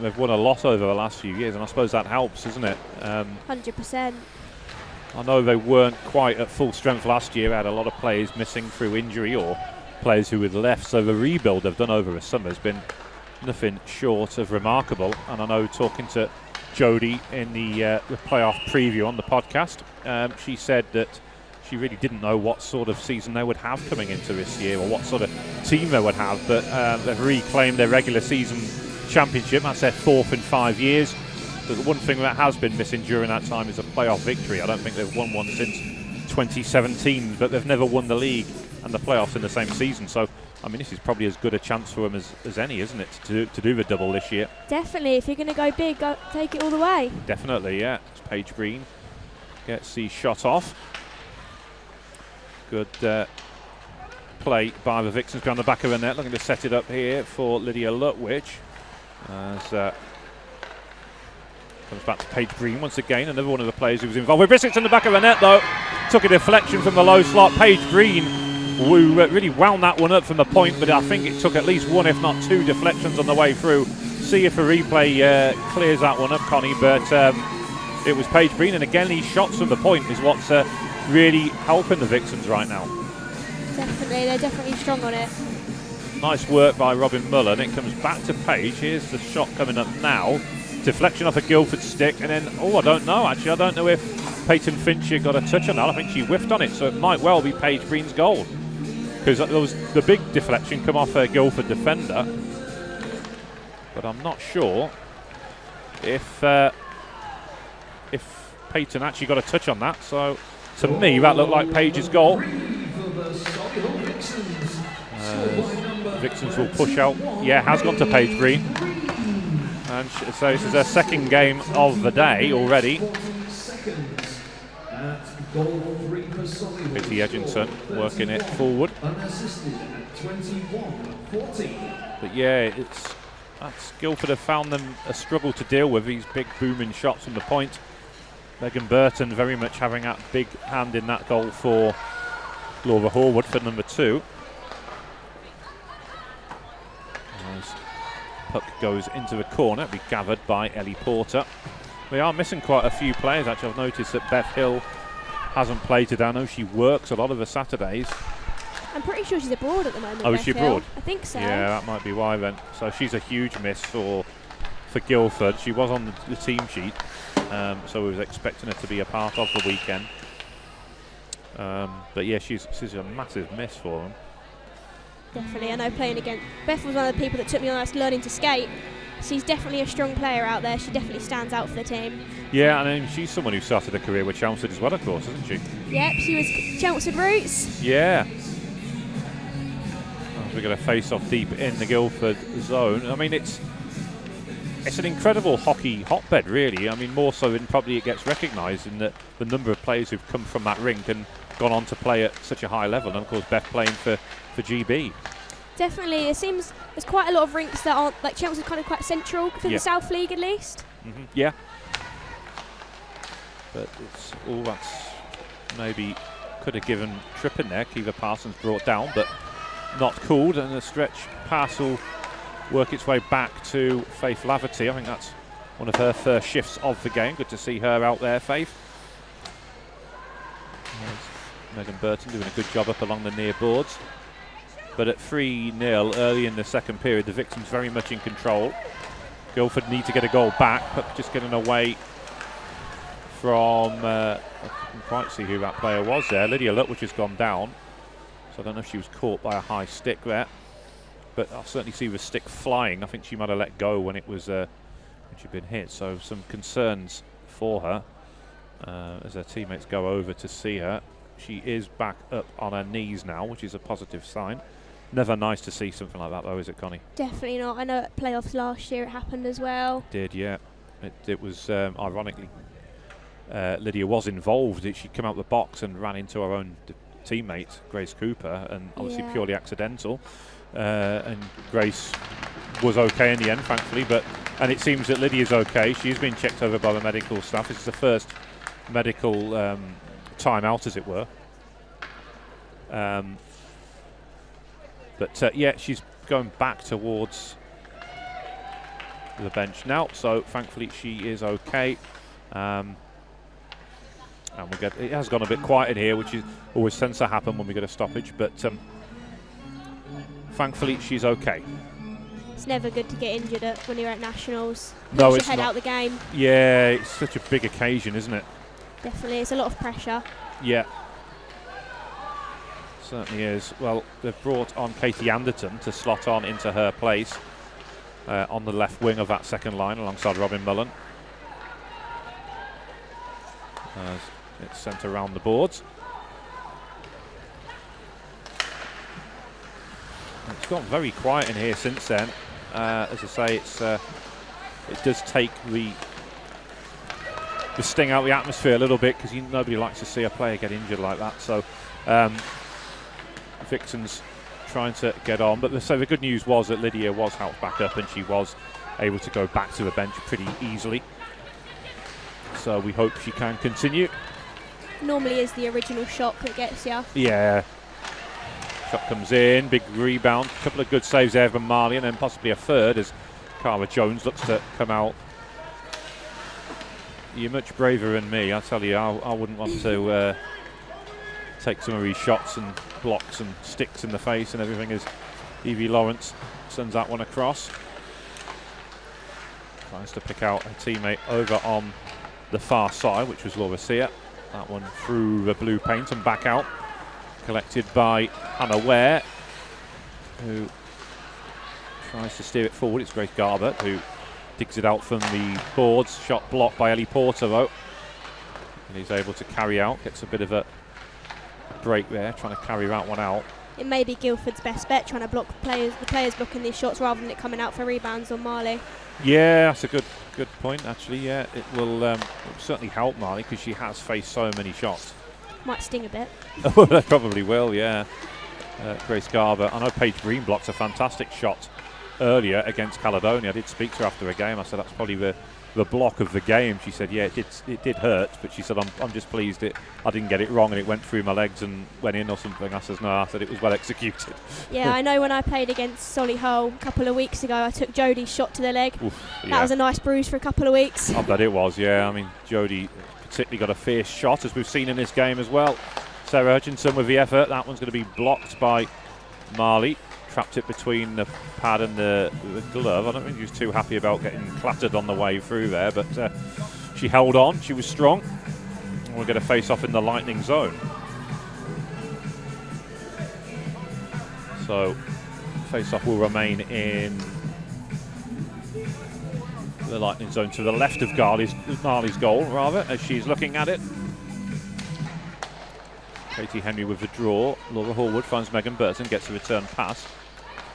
They've won a lot over the last few years, and I suppose that helps, isn't it?
100%.
I know they weren't quite at full strength last year. They had a lot of players missing through injury or players who had left. So the rebuild they've done over the summer has been nothing short of remarkable. And I know, talking to Jodie in the playoff preview on the podcast, she said that she really didn't know what sort of season they would have coming into this year or what sort of team they would have, but they've reclaimed their regular season championship. That's their 4th in 5 years. But the one thing that has been missing during that time is a playoff victory. I don't think they've won one since 2017, but they've never won the league and the playoffs in the same season. So, I mean, this is probably as good a chance for them as any, isn't it, to do the double this year? Definitely.
If you're going to go big, take it all the way.
Definitely, yeah. It's Paige Green gets the shot off. Good play by the Vixens behind the back of the net, looking to set it up here for Lydia Lutwich. As comes back to Paige Green once again, another one of the players who was involved with Vixens in the back of the net, though. Took a deflection from the low slot. Paige Green, who really wound that one up from the point, but I think it took at least one, if not 2 deflections on the way through. See if a replay clears that one up, Connie, but it was Paige Green, and again, these shots from the point is what's really helping the Vixens right now.
Definitely, they're definitely strong on it.
Nice work by Robin Mullen. It comes back to Paige. Here's the shot coming up now. Deflection off a Guildford stick, and then, I don't know, actually. I don't know if Peyton Fincher got a touch on that. I think she whiffed on it, so it might well be Paige Green's goal. Because there was the big deflection come off a Guildford defender. But I'm not sure if Peyton actually got a touch on that, so to me, that looked like Paige's goal. Vixens will push out. Yeah, has gone to Paige Green. And so this is her second game of the day already. Katie Edginson working it forward. But yeah, that's Guildford have found them a struggle to deal with these big booming shots from the point. Megan Burton very much having that big hand in that goal for Laura Horwood for number 2. As puck goes into the corner, it'll be gathered by Ellie Porter. We are missing quite a few players, actually. I've noticed that Beth Hill hasn't played today. I know she works a lot of the Saturdays.
I'm pretty sure she's abroad at the moment.
Oh, is she abroad?
I think so.
Yeah, that might be why then. So she's a huge miss for Guildford. She was on the team sheet. So we was expecting her to be a part of the weekend. But yeah, she's a massive miss for them.
Definitely. I know playing against Beth was one of the people that took me on us learning to skate. She's definitely a strong player out there. She definitely stands out for the team. Yeah,
and then she's someone who started a career with Chelmsford as well, of course, isn't she?
Yep, she was Chelmsford roots.
Yeah. We're going to face off deep in the Guildford zone. I mean, it's an incredible hockey hotbed, really. I mean, more so than probably it gets recognised in the number of players who've come from that rink and gone on to play at such a high level. And of course, Beth playing for GB.
Definitely, it seems there's quite a lot of rinks that aren't, like Chelmsford's kind of quite central for the South League at least.
Yeah. But it's all that's maybe could have given trip in there. Kiva Parsons brought down, but not called, and the stretch pass will work its way back to Faith Laverty. I think that's one of her first shifts of the game. Good to see her out there, Faith. There's Megan Burton doing a good job up along the near boards. But at 3-0 early in the second period, the Vixens very much in control. Guildford need to get a goal back. Puck just getting away from, I couldn't quite see who that player was there. Lydia Lutwich has gone down. So I don't know if she was caught by a high stick there. But I'll certainly see the stick flying. I think she might have let go when it was when she'd been hit. So some concerns for her as her teammates go over to see her. She is back up on her knees now, which is a positive sign. Never nice to see something like that, though, is it, Connie?
Definitely not. I know at playoffs last year it happened as well.
Did, yeah. It was, ironically, Lydia was involved. She came out the box and ran into her own teammate, Grace Cooper, and obviously purely accidental. And Grace was okay in the end, thankfully. And it seems that Lydia's okay. She's been checked over by the medical staff. This is the first medical time out, as it were. But yeah, she's going back towards the bench now, so thankfully she is okay. And it has gone a bit quiet in here, which is always tends to happen when we get a stoppage, but thankfully she's okay.
It's never good to get injured when you're at Nationals.
No,
it's
it's
head
not.
out the game.
Yeah, it's such a big occasion, isn't it?
Definitely, it's a lot of pressure.
Yeah. Certainly is. Well, they've brought on Katie Anderton to slot on into her place on the left wing of that second line alongside Robin Mullen. As it's sent around the boards. It's gone very quiet in here since then. As I say, it does take the sting out of the atmosphere a little bit, because nobody likes to see a player get injured like that. So Vixens trying to get on, but the good news was that Lydia was helped back up and she was able to go back to the bench pretty easily. So we hope she can continue.
Normally is the original shock that gets you.
Yeah. Shot comes in, big rebound, a couple of good saves there from Marley, and then possibly a third as Cara Jones looks to come out. You're much braver than me, I tell you. I wouldn't want to take some of these shots and blocks and sticks in the face and everything as Evie Lawrence sends that one across. Tries to pick out her teammate over on the far side, which was Laura Sear. That one through the blue paint and back out. Collected by Hannah Ware, who tries to steer it forward. It's Grace Garber who digs it out from the boards. Shot blocked by Ellie Porter, though. And he's able to carry out. Gets a bit of a break there, trying to carry that one out.
It may be Guildford's best bet, trying to block the players blocking these shots rather than it coming out for rebounds on Marley. Yeah,
that's a good point, actually. Yeah, it will certainly help Marley, because she has faced so many shots.
Might sting a bit.
Oh, they probably will, yeah. Grace Garber. I know Paige Green blocked a fantastic shot earlier against Caledonia. I did speak to her after a game. I said that's probably the block of the game. She said, yeah, it did hurt, but she said, I'm just pleased I didn't get it wrong and it went through my legs and went in or something. I said, no, I said it was well executed.
Yeah, I know when I played against Solihull a couple of weeks ago, I took Jodie's shot to the leg.
Oof, yeah.
That was a nice bruise for a couple of weeks.
I bet it was, yeah. I mean, Jodie particularly got a fierce shot, as we've seen in this game as well. Sarah Hutchinson with the effort. That one's going to be blocked by Marley. Trapped it between the pad and the glove. I don't think she was too happy about getting clattered on the way through there, but she held on. She was strong. And we're going to face off in the Lightning zone. So face off will remain in the Lightning zone to the left of Marley's goal, rather, as she's looking at it. Katie Henry with the draw. Laura Horwood finds Megan Burton, gets a return pass.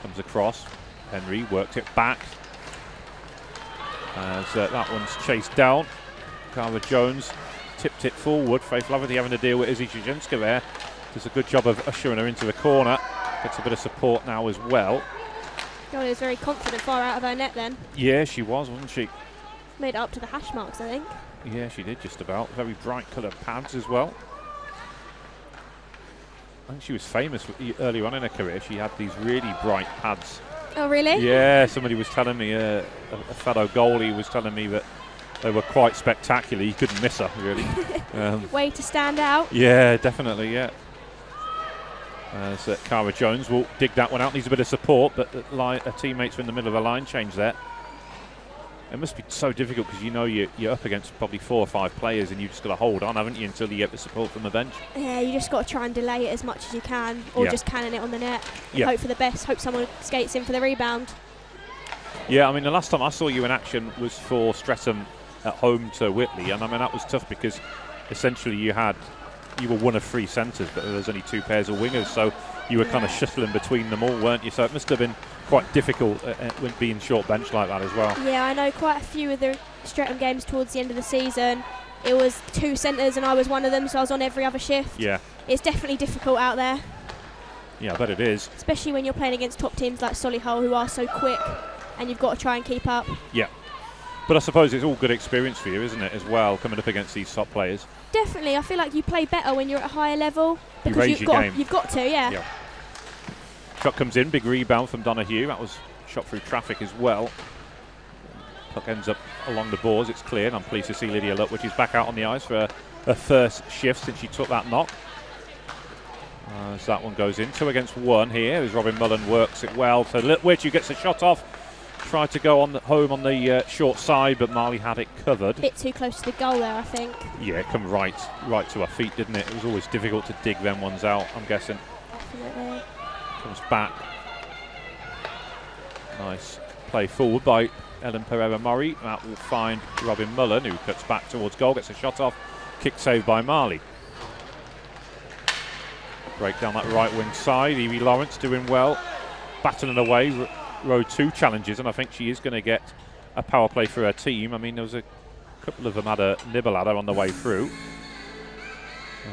Comes across. Henry worked it back. As that one's chased down. Cara Jones tipped it forward. Faith Laverty having to deal with Izzy Jujinska there. Does a good job of ushering her into the corner. Gets a bit of support now as well.
God, was very confident far out of her net then.
Yeah, she was, wasn't she?
Made it up to the hash marks, I think.
Yeah, she did just about. Very bright coloured pads as well. I think she was famous early on in her career. She had these really bright pads.
Oh, really?
Yeah, somebody was telling me, a fellow goalie was telling me that they were quite spectacular. You couldn't miss her, really.
Way to stand out.
Yeah, definitely, yeah. As Cara Jones will dig that one out. Needs a bit of support, but her teammates are in the middle of a line change there. It must be so difficult because you know you're up against probably 4 or 5 players and you've just got to hold on, haven't you, until you get the support from the bench.
Yeah, you just got to try and delay it as much as you can, or just cannon it on the net. Hope for the best. Hope someone skates in for the rebound.
Yeah, I mean, the last time I saw you in action was for Streatham at home to Whitley, and I mean that was tough because essentially you were one of 3 centres, but there was only 2 pairs of wingers, so you were kind of shuffling between them all, weren't you? So it must have been quite difficult when being short bench like that as well.
Yeah, I know quite a few of the Streatham games towards the end of the season. It was 2 centres and I was one of them, so I was on every other shift.
Yeah.
It's definitely difficult out there.
Yeah, I bet it is.
Especially when you're playing against top teams like Solihull, who are so quick, and you've got to try and keep up.
Yeah. But I suppose it's all good experience for you, isn't it, as well, coming up against these top players?
Definitely. I feel like you play better when you're at a higher level. Because
you've
got to, yeah.
Shot comes in, big rebound from Donahue. That was shot through traffic as well. Puck ends up along the boards. It's cleared. I'm pleased to see Lydia Luck, which is back out on the ice for her first shift since she took that knock. As that one goes in, 2 against 1 here as Robin Mullen works it well. So Litwich, who gets a shot off, tried to go home on the short side, but Marley had it covered.
Bit too close to the goal there, I think.
Yeah, it come right to her feet, didn't it? It was always difficult to dig them ones out, I'm guessing.
Definitely.
Comes back. Nice play forward by Ellen Pereira-Murray. That will find Robin Mullen, who cuts back towards goal, gets a shot off. Kick saved by Marley. Break down that right wing side. Evie Lawrence doing well. Battling away. Road 2 challenges, and I think she is going to get a power play for her team. I mean, there was a couple of them had a nibble at her on the way through.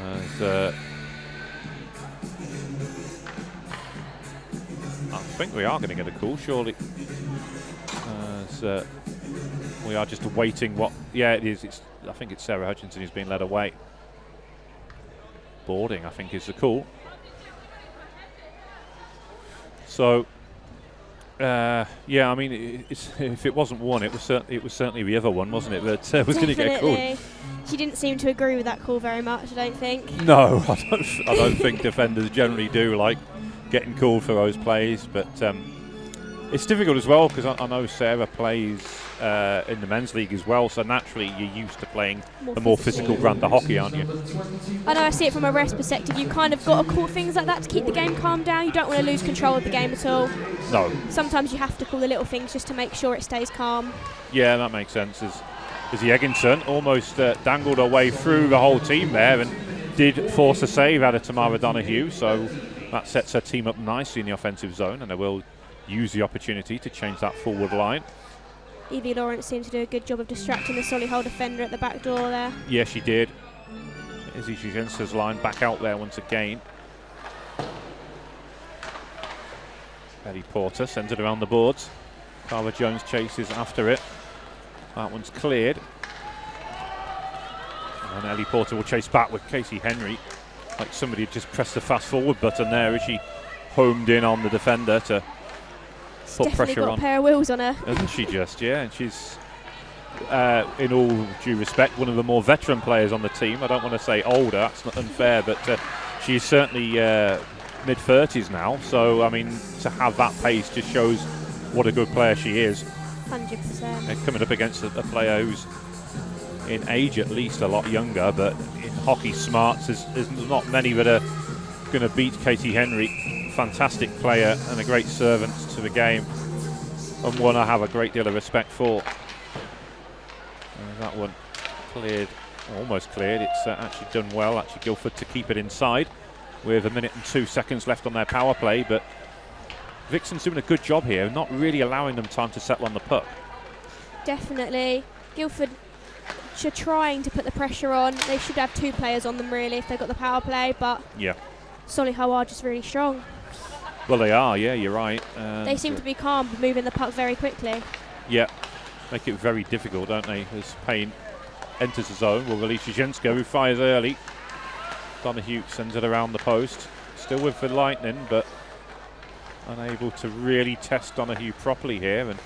I think we are going to get a call, surely. We are just awaiting what... Yeah, it is. I think it's Sarah Hutchinson who's been led away. Boarding, I think, is the call. So... yeah, I mean, if it wasn't one, it was certainly the other one, wasn't it? That was going to get called.
She didn't seem to agree with that call very much, I don't think.
No, I don't think defenders generally do like getting called for those plays, but it's difficult as well because I know Sarah plays in the men's league as well, so naturally you're used to playing a more physical brand of hockey, aren't you?
I know, I see it from a rest perspective. You kind of got to call things like that to keep the game calmed down. You don't want to lose control of the game at all.
No.
Sometimes you have to call the little things just to make sure it stays calm.
Yeah, that makes sense. As the Egginson almost dangled her way through the whole team there and did force a save out of Tamara Donahue, so that sets her team up nicely in the offensive zone, and they will use the opportunity to change that forward line.
Evie Lawrence seemed to do a good job of distracting the Solihull defender at the back door there.
Yeah, she did. Izzy Shigensa's line back out there once again. Ellie Porter sends it around the boards. Carla Jones chases after it. That one's cleared. And Ellie Porter will chase back with Casey Henry. Like somebody had just pressed the fast forward button there as she homed in on the defender to put pressure on.
Definitely got a pair of wheels on her.
Hasn't she just? Yeah, and she's, in all due respect, one of the more veteran players on the team. I don't want to say older, that's not unfair, but she's certainly mid-30s now. So, I mean, to have that pace just shows what a good player she is.
100%.
And coming up against a player who's in age at least a lot younger, but in hockey smarts, there's not many that are going to beat Katie Henry. Fantastic player and a great servant to the game, and one I have a great deal of respect for. That one cleared, almost cleared. It's actually done well, actually, Guildford, to keep it inside with 1 minute and 2 seconds left on their power play, but Vixen's doing a good job here, not really allowing them time to settle on the puck.
Definitely. Guildford are trying to put the pressure on. They should have 2 players on them really if they've got the power play, but
yeah,
Solihull are just really strong.
Well, they are, yeah, you're right.
They seem to be calm, moving the puck very quickly.
Yeah, make it very difficult, don't they? As Payne enters the zone, will release Jazinska, who fires early. Donahue sends it around the post. Still with the Lightning, but unable to really test Donahue properly here. And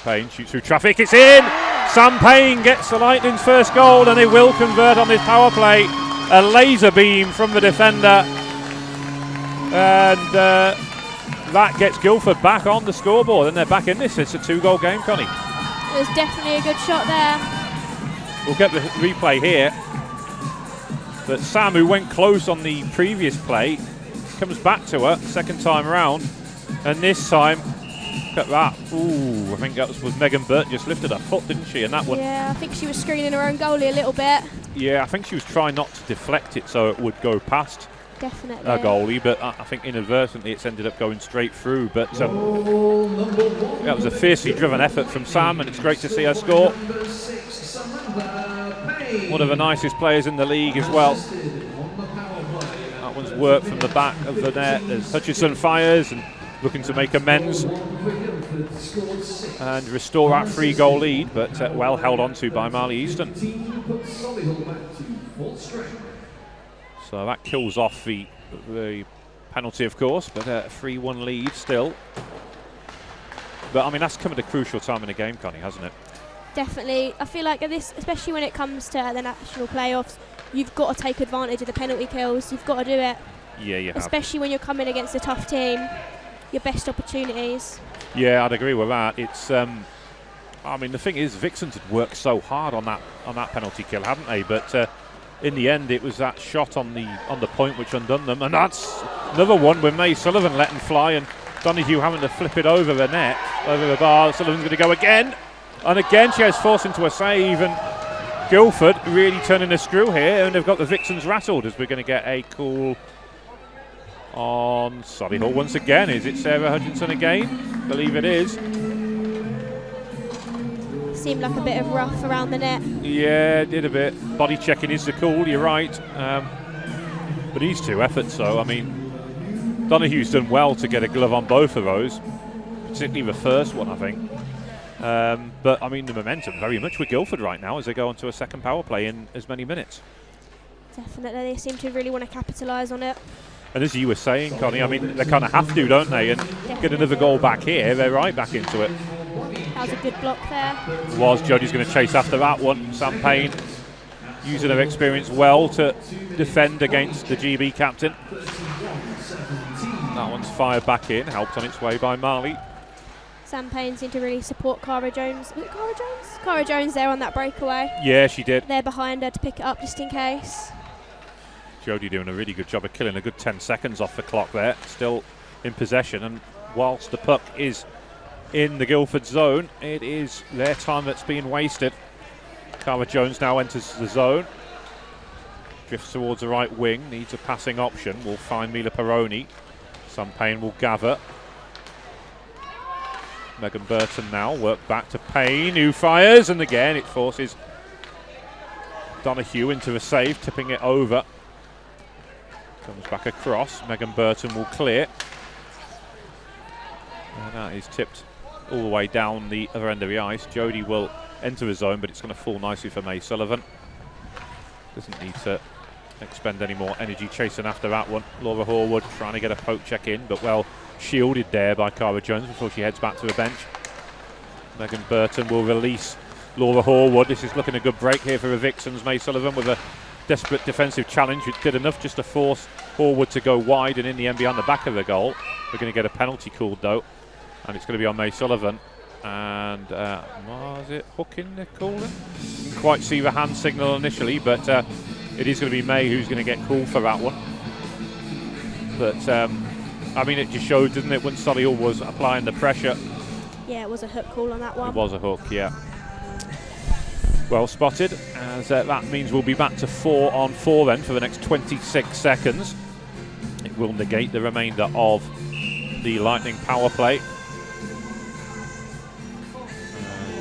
Payne shoots through traffic. It's in! Sam Payne gets the Lightning's first goal, and they will convert on this power play. A laser beam from the defender. And that gets Guildford back on the scoreboard, and they're back in this. It's a 2-goal game, Connie.
It was definitely a good shot there.
We'll get the replay here. But Sam, who went close on the previous play, comes back to her second time around. And this time, look at that. Ooh, I think that was Megan Burt just lifted her foot, didn't she? And that one.
Yeah, I think she was screening her own goalie a little bit.
Yeah, I think she was trying not to deflect it so it would go past
definitely
a goalie, but I think inadvertently it's ended up going straight through. But that was a fiercely driven effort from Sam, and it's great to see her score. One of the nicest players in the league as well. That one's worked from the back of the net as Hutchison fires and looking to make amends and restore that 3-goal lead, but well held on to by Marley Easton. So that kills off the penalty, of course, but a 3-1 lead still. But I mean, that's come at a crucial time in the game, Connie, hasn't it?
Definitely. I feel like this, especially when it comes to the national playoffs, you've got to take advantage of the penalty kills. You've got to do it.
Yeah, you have.
Especially when you're coming against a tough team. Your best opportunities.
Yeah, I'd agree with that. It's, I mean, the thing is, Vixens had worked so hard on that penalty kill, hadn't they? But in the end, it was that shot on the point which undone them, and that's another one with May Sullivan letting fly and Donahue having to flip it over the net, over the bar. Sullivan's going to go again, and again she has forced into a save, and Guildford really turning the screw here, and they've got the Vixens rattled as we're going to get a call on Solihull once again. Is it Sarah Hutchinson again? I believe it is.
Seemed like a bit of rough around the net.
Yeah, it did a bit. Body checking is the call, you're right. But these two efforts, though, I mean, Donahue's done well to get a glove on both of those, particularly the first one, I think. But, I mean, the momentum very much with Guildford right now as they go on to a second power play in as many minutes.
Definitely, they seem to really want to capitalise on it.
And as you were saying, Connie, I mean, they kind of have to, don't they? And get another goal back here, they're right back into it.
That was a good block there.
Jody's going to chase after that one. Sam Payne using her experience well to defend against the GB captain. That one's fired back in, helped on its way by Marley.
Sam Payne seemed to really support Cara Jones. Was it Cara Jones? Cara Jones there on that breakaway.
Yeah, she did.
They're behind her to pick it up just in case.
Jody doing a really good job of killing a good 10 seconds off the clock there. Still in possession, and whilst the puck is in the Guildford zone, it is their time that's being wasted. Cara Jones now enters the zone. Drifts towards the right wing, needs a passing option. Will find Mila Peroni. Sam Payne will gather. Megan Burton now, work back to Payne, who fires, and again it forces Donahue into a save, tipping it over. Comes back across, Megan Burton will clear. And that is tipped all the way down the other end of the ice. Jody will enter the zone, but it's going to fall nicely for May Sullivan. Doesn't need to expend any more energy chasing after that one. Laura Horwood trying to get a poke check in, but well shielded there by Cara Jones before she heads back to the bench. Megan Burton will release Laura Horwood. This is looking a good break here for the Vixens. May Sullivan with a desperate defensive challenge. It did enough just to force Horwood to go wide and in the end behind the back of the goal. We're going to get a penalty called though, and it's going to be on May Sullivan. And was it hooking they're calling? Didn't quite see the hand signal initially, but it is going to be May who's going to get called for that one. But I mean, it just showed, didn't it, when Solihull was applying the pressure.
Yeah, it was a hook call on that one.
It was a hook, yeah. Well spotted, as that means we'll be back to 4-on-4 then for the next 26 seconds. It will negate the remainder of the Lightning power play.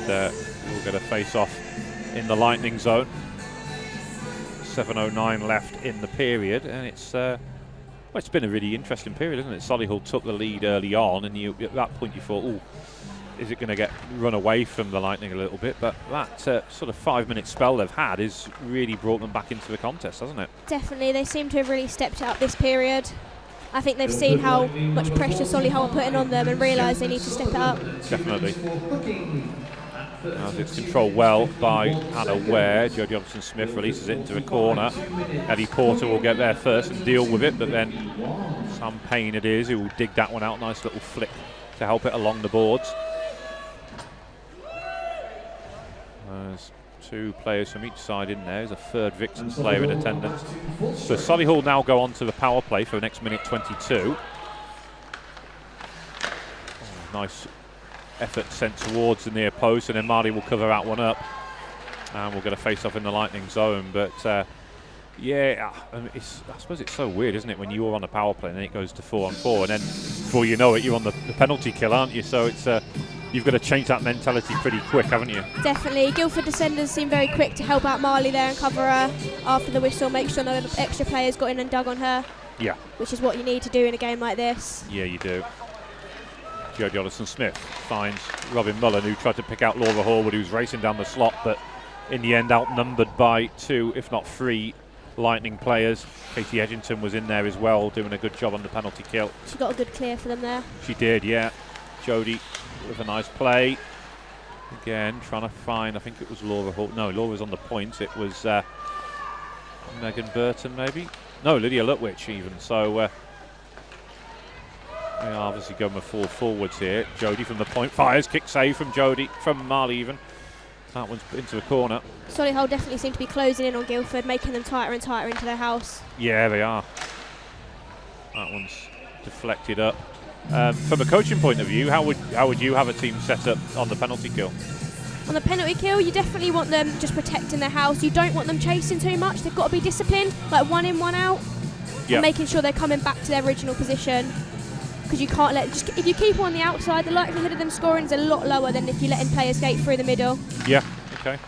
And we'll get a face-off in the Lightning zone. 7:09 left in the period, and it's been a really interesting period, isn't it? Solihull took the lead early on, and at that point you thought, oh, is it going to get run away from the Lightning a little bit? But that sort of 5-minute spell they've had is really brought them back into the contest, hasn't it?
Definitely, they seem to have really stepped it up this period. I think they've seen how much pressure Solihull are putting on them and realised they need to step it up.
Definitely. As it's controlled well by Hannah Ware. Jodie Robinson-Smith releases it into a corner. Eddie Porter will get there first and deal with it, but then Sam Payne it is who will dig that one out. Nice little flick to help it along the boards. There's 2 players from each side in there. There's a third Vixens player in attendance. So Solihull now go on to the power play for the next minute 22. Nice effort sent towards the near post, and then Marley will cover that one up. And we'll get a face-off in the Lightning zone. But yeah, I mean, I suppose it's so weird, isn't it, when you're on a power play and then it goes to 4-on-4, and then before you know it, you're on the penalty kill, aren't you? So it's you've got to change that mentality pretty quick, haven't you?
Definitely. Guildford defenders seem very quick to help out Marley there and cover her after the whistle, make sure no extra players got in and dug on her.
Yeah.
Which is what you need to do in a game like this.
Mm.
Yeah, you do. Jodie Ollison-Smith finds Robin Mullen, who tried to pick out Laura Horwood, who was racing down the slot, but in the end outnumbered by 2, if not 3, Lightning players. Katie Edgington was in there as well, doing a good job on the penalty kill.
She got a good clear for them there.
She did, yeah. Jodie with a nice play. Again, trying to find, I think it was Laura Hall. No, Laura's on the point. It was Megan Burton, maybe? No, Lydia Lutwich even. So we are obviously going with 4 forwards here. Jodie from the point fires, kick save from Jodie, from Marley even. That one's into the corner.
Solihull definitely seem to be closing in on Guildford, making them tighter and tighter into their house.
Yeah, they are. That one's deflected up. From a coaching point of view, how would you have a team set up on the penalty kill?
On the penalty kill, you definitely want them just protecting their house. You don't want them chasing too much. They've got to be disciplined, like 1 in, 1 out, and making sure they're coming back to their original position. Because you can't let, if you keep on the outside, the likelihood of them scoring is a lot lower than if you're letting players skate through the middle.
Yeah, okay.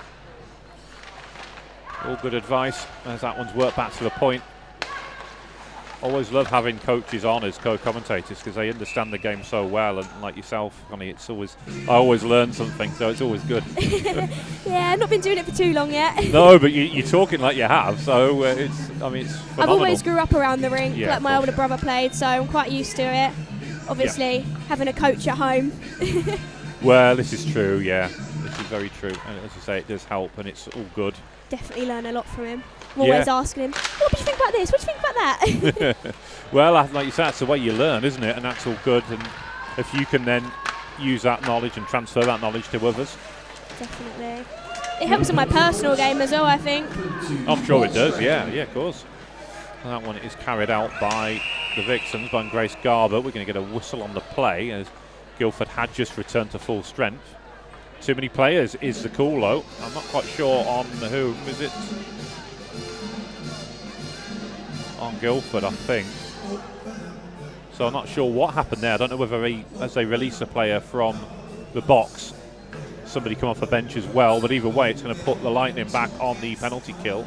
All good advice as that one's worked back to the point. Always love having coaches on as co-commentators because they understand the game so well, and like yourself, Connie, I always learn something, so it's always good.
Yeah, I've not been doing it for too long yet.
No, but you're talking like you have, so it's phenomenal.
I've always grew up around the rink, like my older brother played, so I'm quite used to it. Obviously, having a coach at home.
Well, this is true, yeah. This is very true, and as you say, it does help, and it's all good.
Definitely learn a lot from him. I'm always asking him, what do you think about this? What do you think about that?
Well, like you said, that's the way you learn, isn't it? And that's all good. And if you can then use that knowledge and transfer that knowledge to others.
Definitely. It helps in my personal game as well, I think.
I'm sure it does, yeah, of course. And that one is carried out by the Vixens, by Grace Garber. We're going to get a whistle on the play as Guildford had just returned to full strength. Too many players is the call, though. I'm not quite sure on whom. Is it on Guildford, I think. So I'm not sure what happened there. I don't know whether as they release a player from the box, somebody come off the bench as well. But either way, it's going to put the Lightning back on the penalty kill.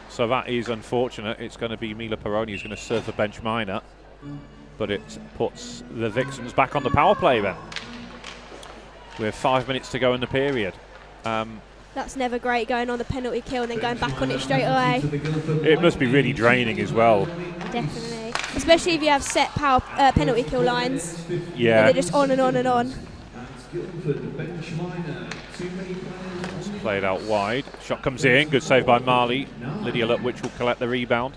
So that is unfortunate. It's going to be Mila Peroni who's going to serve the bench minor. But it puts the Vixens back on the power play then. With 5 minutes to go in the period.
That's never great, going on the penalty kill and then going back on it straight away.
It must be really draining as well.
Definitely. Especially if you have set power penalty kill lines.
Yeah.
And they're just on and on and on.
It's played out wide. Shot comes in. Good save by Marley. Lydia Lutwich will collect the rebound.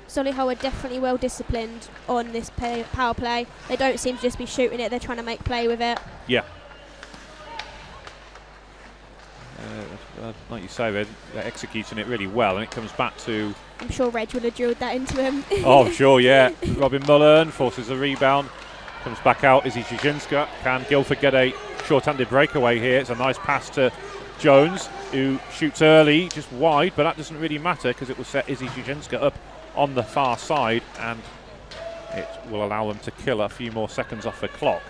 Solihull are definitely well disciplined on this power play. They don't seem to just be shooting it. They're trying to make play with it.
Yeah. Like you say, they're executing it really well, and it comes back to...
I'm sure Reg would have drilled that into him.
Oh, I'm sure, yeah. Robin Mullen forces the rebound. Comes back out. Izzy Jujinska. Can Guildford get a short-handed breakaway here? It's a nice pass to Jones, who shoots early, just wide, but that doesn't really matter because it will set Izzy Jujinska up on the far side, and it will allow them to kill a few more seconds off the clock.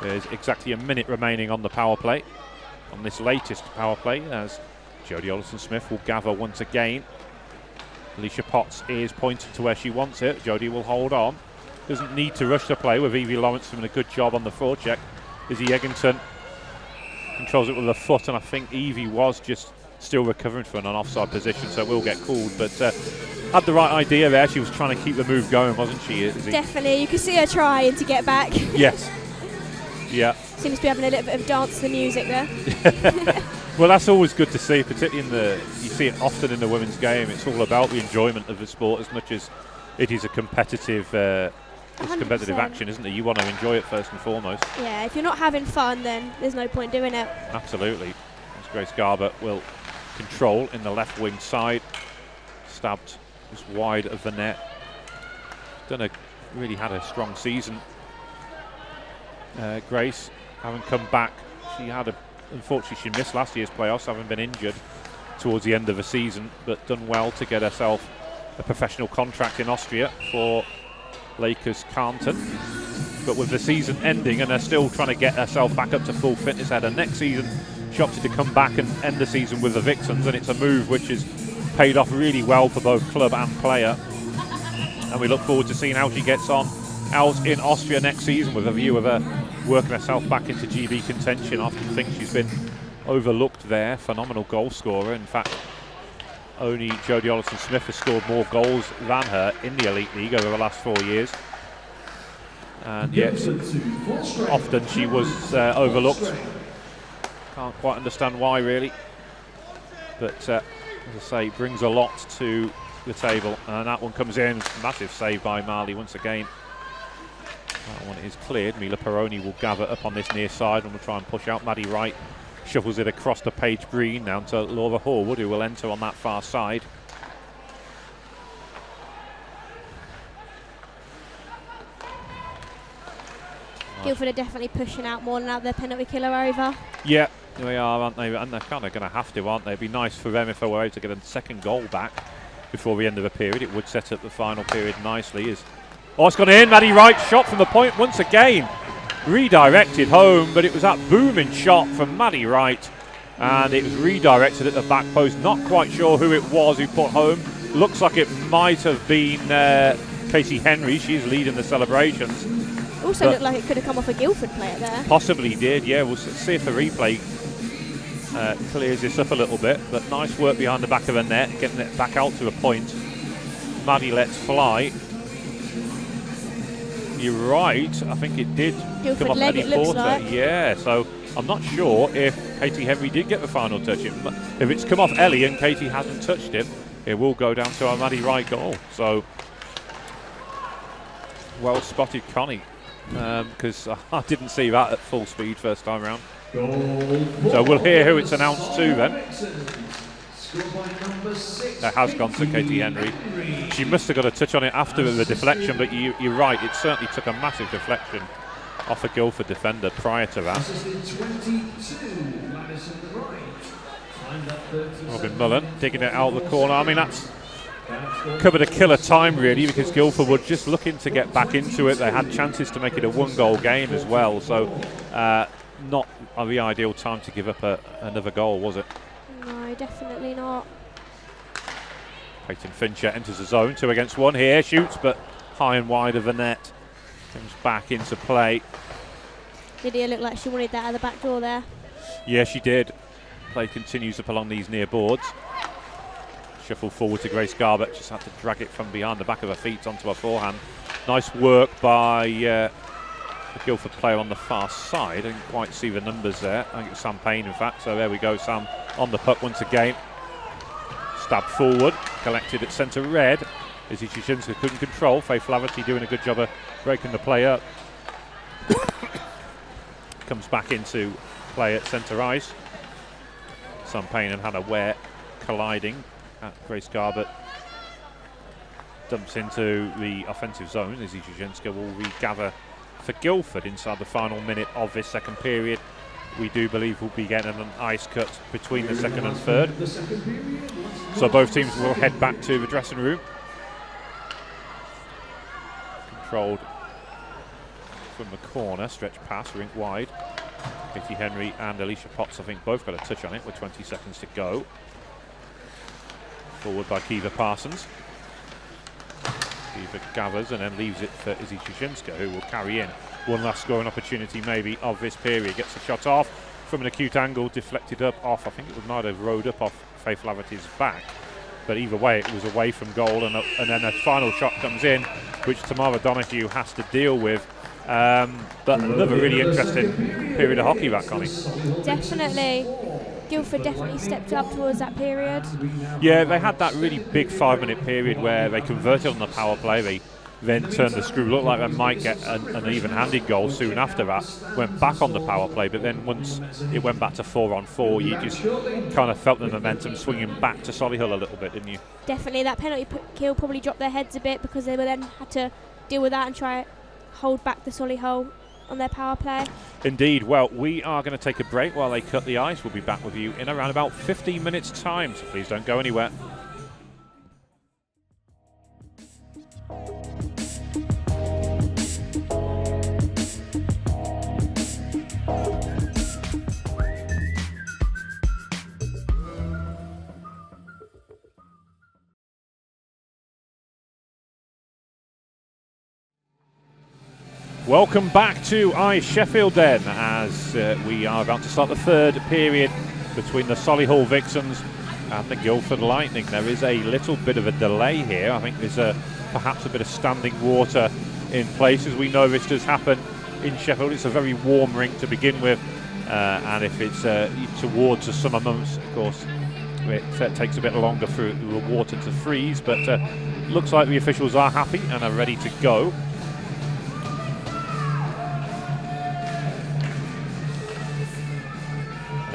There's exactly a minute remaining on the power play, on this latest power play, as Jodie Ollison-Smith will gather once again. Alicia Potts is pointing to where she wants it. Jodie will hold on. Doesn't need to rush the play with Evie Lawrence doing a good job on the forecheck. Izzy Eggington controls it with a foot, and I think Evie was just still recovering from an offside position, so it will get called. But had the right idea there. She was trying to keep the move going, wasn't she, Izzy?
Definitely. You can see her trying to get back.
Yes. Yeah.
Seems to be having a little bit of dance to the music there.
Well, that's always good to see, particularly you see it often in the women's game. It's all about the enjoyment of the sport as much as it is a competitive action, isn't it? You want to enjoy it first and foremost.
Yeah, if you're not having fun, then there's no point doing it.
Absolutely. It's Grace Garbutt will control in the left wing side. Stabbed just wide of the net. Really had a strong season. Grace, having come back, unfortunately she missed last year's playoffs, having been injured towards the end of the season, but done well to get herself a professional contract in Austria for Lakers Carlton. But with the season ending and they're still trying to get herself back up to full fitness ahead of next season, she opted to come back and end the season with the Vixens, and it's a move which has paid off really well for both club and player. And we look forward to seeing how she gets on out in Austria next season, with a view of her working herself back into GB contention. I often think she's been overlooked there. Phenomenal goal scorer. In fact, only Jodie Ollerton-Smith has scored more goals than her in the Elite League over the last 4 years. And yes, often she was overlooked. Can't quite understand why, really. But as I say, brings a lot to the table. And that one comes in. Massive save by Marley once again. That one is cleared. Mila Peroni will gather up on this near side and will try and push out. Maddie Wright shuffles it across to Paige Green, down to Laura Horwood, who will enter on that far side.
Guildford are definitely pushing out more now their penalty killer over.
Yeah, they are, aren't they? And they're kind of going to have to, aren't they? It'd be nice for them if they were able to get a second goal back before the end of the period. It would set up the final period nicely. Oh, it's gone in. Maddie Wright shot from the point once again. Redirected home, but it was that booming shot from Maddie Wright. And it was redirected at the back post. Not quite sure who it was who put home. Looks like it might have been Katie Henry. She's leading the celebrations.
Also looked like it could have come off a Guildford player there.
Possibly did, yeah. We'll see if the replay clears this up a little bit. But nice work behind the back of the net, getting it back out to a point. Maddie lets fly. You're right, I think it did
Guildford
come off
leg,
Eddie
it looks
Porter.
like.
Yeah, so I'm not sure if Katie Henry did get the final touch. If it's come off Ellie and Katie hasn't touched it, it will go down to our Maddie Wright goal. So, well spotted, Connie. Because I didn't see that at full speed first time round. So we'll hear who it's announced to then. That has gone to Katie Henry. She must have got a touch on it after the deflection, but you're right, it certainly took a massive deflection off a Guildford defender prior to that. Robin Mullen digging it out of the corner. I mean, that's covered a killer time really, because Guildford were just looking to get back into it. They had chances to make it a one-goal game as well, so not the ideal time to give up another goal, was it?
No, definitely not.
Peyton Fincher enters the zone, 2 against 1 here, shoots but high and wide of the net. Comes back into play.
Lydia looked like she wanted that at the back door there.
Yeah, she did. Play continues up along these near boards. Shuffle forward to Grace Garbutt, just had to drag it from behind the back of her feet onto her forehand. Nice work by the Guildford player on the far side. I didn't quite see the numbers there. I think it was Sam Payne, in fact. So there we go, Sam on the puck once again. Stab forward, collected at centre red. Izzy Chichinska couldn't control. Faye Flaherty doing a good job of breaking the play up. Comes back into play at centre ice. Sam Payne and Hannah Ware colliding. Grace Garbutt dumps into the offensive zone. Izzy Chichinska will regather for Guildford inside the final minute of this second period. We do believe we'll be getting an ice cut between the second and third. So both teams will head back to the dressing room. Controlled from the corner, stretch pass, rink wide. Katie Henry and Alicia Potts, I think, both got a touch on it with 20 seconds to go. Forward by Kiva Parsons. Kiva gathers and then leaves it for Izzy Chichinska, who will carry in one last scoring opportunity maybe of this period. Gets the shot off from an acute angle, deflected up off, I think it might have rode up off Faye Flaherty's back, but either way it was away from goal, and then a final shot comes in which Tamara Donahue has to deal with. But another really interesting period of hockey back, Connie.
Definitely. Guildford definitely stepped up towards that period.
Yeah, they had that really big 5-minute period where they converted on the power play. They then turned the screw. Looked like they might get an even-handed goal soon after that. Went back on the power play, but then once it went back to 4-on-4, you just kind of felt the momentum swinging back to Solihull a little bit, didn't you?
Definitely. That penalty kill probably dropped their heads a bit because they were then had to deal with that and try hold back the Solihull on their power play.
Indeed. Well, we are going to take a break while they cut the ice. We'll be back with you in around about 15 minutes time, so please don't go anywhere. Welcome back to Ice Sheffield then, as we are about to start the third period between the Solihull Vixens and the Guildford Lightning. There is a little bit of a delay here. I think there's perhaps a bit of standing water in places. We know this does happen in Sheffield. It's a very warm rink to begin with, and if it's towards the summer months, of course, it takes a bit longer for the water to freeze, but looks like the officials are happy and are ready to go.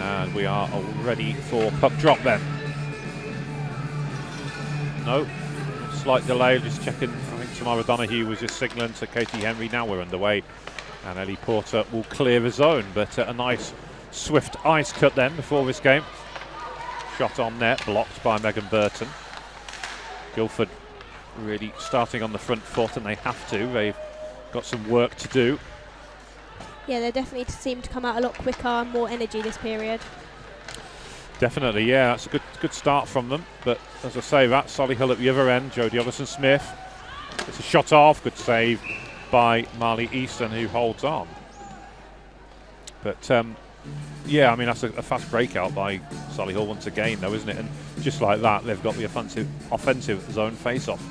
And we are all ready for puck drop then. No, slight delay, just checking. I think Tamara Donahue was just signalling to Katie Henry. Now we're underway, and Ellie Porter will clear the zone. But a nice swift ice cut then before this game. Shot on net, blocked by Megan Burton. Guildford really starting on the front foot, and they have to. They've got some work to do.
Yeah, they definitely seem to come out a lot quicker and more energy this period.
Definitely, yeah, that's a good start from them. But as I say, that's Solihull at the other end. Jodie Alderson-Smith. It's a shot off, good save by Marley Easton, who holds on. But yeah, I mean, that's a fast breakout by Solihull once again, though, isn't it? And just like that, they've got the offensive zone face-off.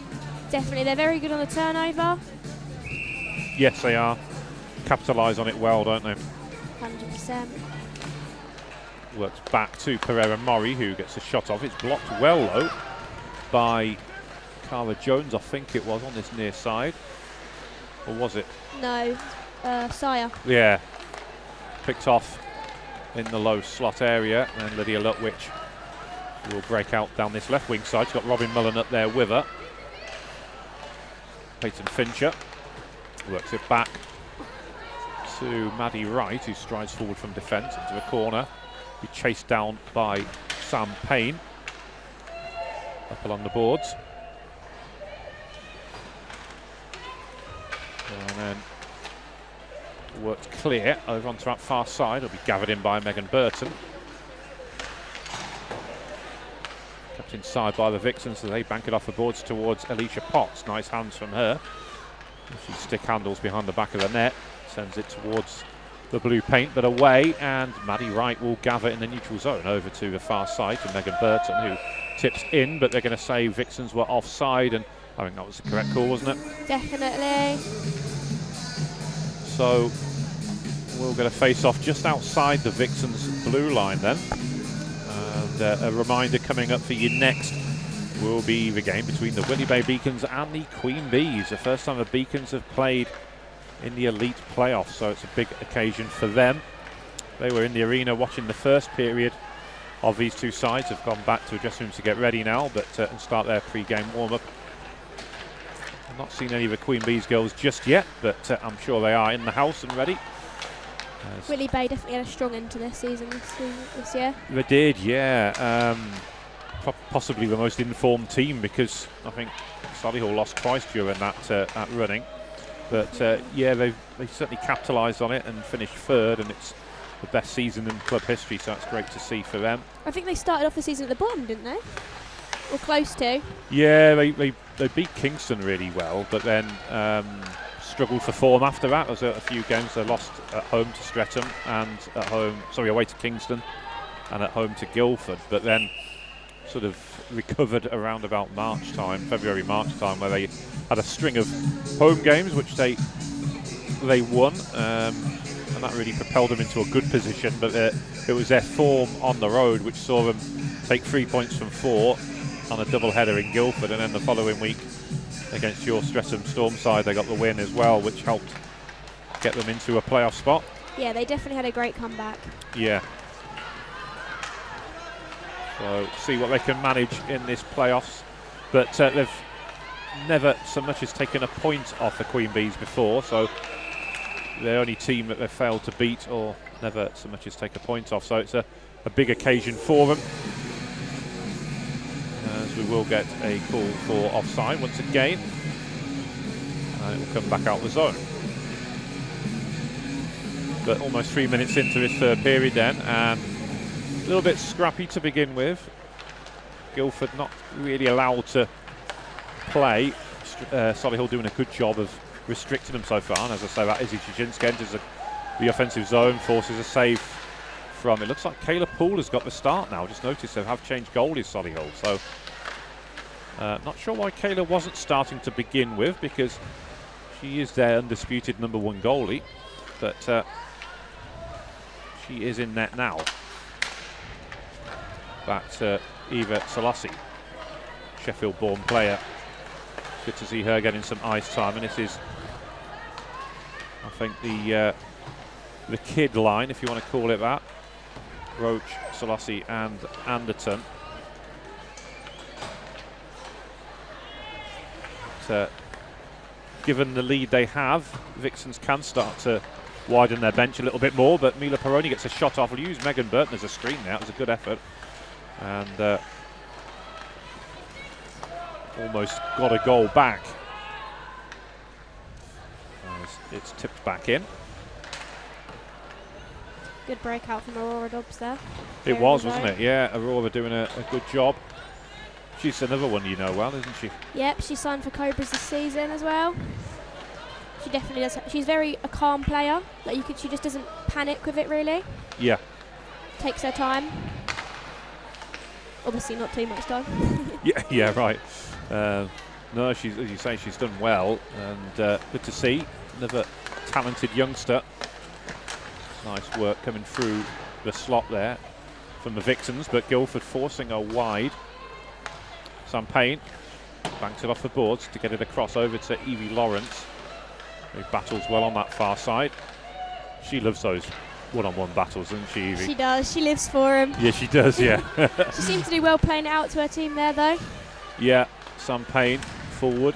Definitely,
they're very good on the turnover.
Yes, they are. Capitalise on it well, don't they?
100%.
Works back to Pereira Murray, who gets a shot off. It's blocked well, though, by Cara Jones, I think it was, on this near side. Or was it?
No, Sire.
Yeah. Picked off in the low slot area, and Lydia Lutwich will break out down this left wing side. She's got Robin Mullen up there with her. Peyton Fincher works it back to Maddie Wright, who strides forward from defence into the corner. Be chased down by Sam Payne up along the boards. And then worked clear over onto that far side. It'll be gathered in by Megan Burton. Kept inside by the Vixens, so they bank it off the boards towards Alicia Potts. Nice hands from her. She stick handles behind the back of the net. Sends it towards the blue paint, but away, and Maddie Wright will gather in the neutral zone over to the far side to Megan Burton, who tips in, but they're going to say Vixens were offside, and I think that was the correct call, wasn't it?
Definitely.
So we'll get a face-off just outside the Vixens blue line then. And a reminder coming up for you next will be the game between the Whitley Bay Beacons and the Queen Bees. The first time the Beacons have played in the elite playoffs, so it's a big occasion for them. They were in the arena watching the first period of these two sides. Have gone back to the dressing rooms to get ready now, but and start their pre-game warm-up. I've not seen any of the Queen Bees girls just yet, but I'm sure they are in the house and ready.
Whitley Bay definitely had a strong end to their season this year.
They did, yeah. Possibly the most informed team, because I think Solihull lost twice during that running. But yeah, they certainly capitalised on it and finished third, and it's the best season in club history, so that's great to see for them.
I think they started off the season at the bottom, didn't they? Or close to.
Yeah, they beat Kingston really well, but then struggled for form after that. There was a few games they lost at home to Streatham and away to Kingston and at home to Guildford, but then sort of recovered around about February, March time, where they had a string of home games which they won, and that really propelled them into a good position. But it was their form on the road which saw them take 3 points from 4 on a double header in Guildford, and then the following week against your Streatham Storm side. They got the win as well, which helped get them into a playoff spot.
Yeah, they definitely had a great comeback.
Yeah. So see what they can manage in this playoffs. But they've never so much as taken a point off the Queen Bees before, so the only team that they've failed to beat or never so much as take a point off. So it's a big occasion for them. As we will get a call for offside once again. And it will come back out the zone. But almost 3 minutes into this third period then, and a little bit scrappy to begin with. Guildford not really allowed to play. Solihull doing a good job of restricting them so far, and as I say, that Izzy Jajinska enters the offensive zone, forces a save from, it looks like Kayla Poole has got the start now. Just noticed they have changed goalies, Solihull, so not sure why Kayla wasn't starting to begin with, because she is their undisputed #1 goalie, but she is in net now. That's Eva Selassie, Sheffield-born player. Good to see her getting some ice time, and this is, I think, the kid line, if you want to call it that. Roach, Selassie and Anderton. But, given the lead they have, Vixens can start to widen their bench a little bit more, but Mila Peroni gets a shot off. We'll use Megan Burton as a screen now. It was a good effort. And almost got a goal back. As it's tipped back in.
Good breakout from Aurora Dobbs there.
It was, wasn't it? Yeah, Aurora doing a good job. She's another one you know well, isn't she?
Yep, she signed for Cobras this season as well. She definitely does. She's very a calm player. Like she just doesn't panic with it really.
Yeah.
Takes her time. Obviously not too much time.
yeah, right. No, she's, as you say, she's done well, and good to see. Another talented youngster. Nice work coming through the slot there from the Vixens, but Guildford forcing her wide. Sam Payne banks it off the boards to get it across over to Evie Lawrence, who battles well on that far side. She loves those one-on-one battles, doesn't she, Evie?
She does. She lives for him.
Yeah, she does, yeah.
She seems to do well playing it out to her team there, though.
Yeah, Sam Payne forward.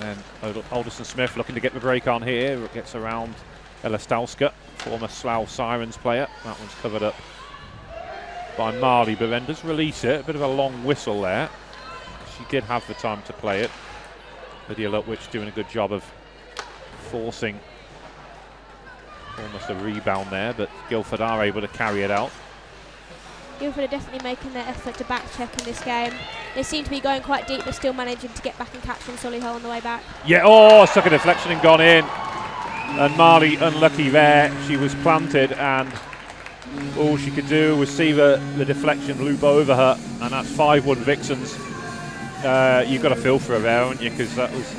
And then Alderson Smith looking to get the break on here. It gets around Ella Stalska, former Slough Sirens player. That one's covered up by Marley, but then does release it. A bit of a long whistle there. She did have the time to play it. Lydia Lutwich doing a good job of forcing almost a rebound there, but Guildford are able to carry it out.
Guildford are definitely making their effort to back check in this game. They seem to be going quite deep, but still managing to get back and catch on Solihull on the way back. Yeah,
stuck a deflection and gone in. And Marley unlucky there. She was planted, and all she could do was see the deflection loop over her, and that's 5-1 Vixens. You've got to feel for her there, haven't you? Because that was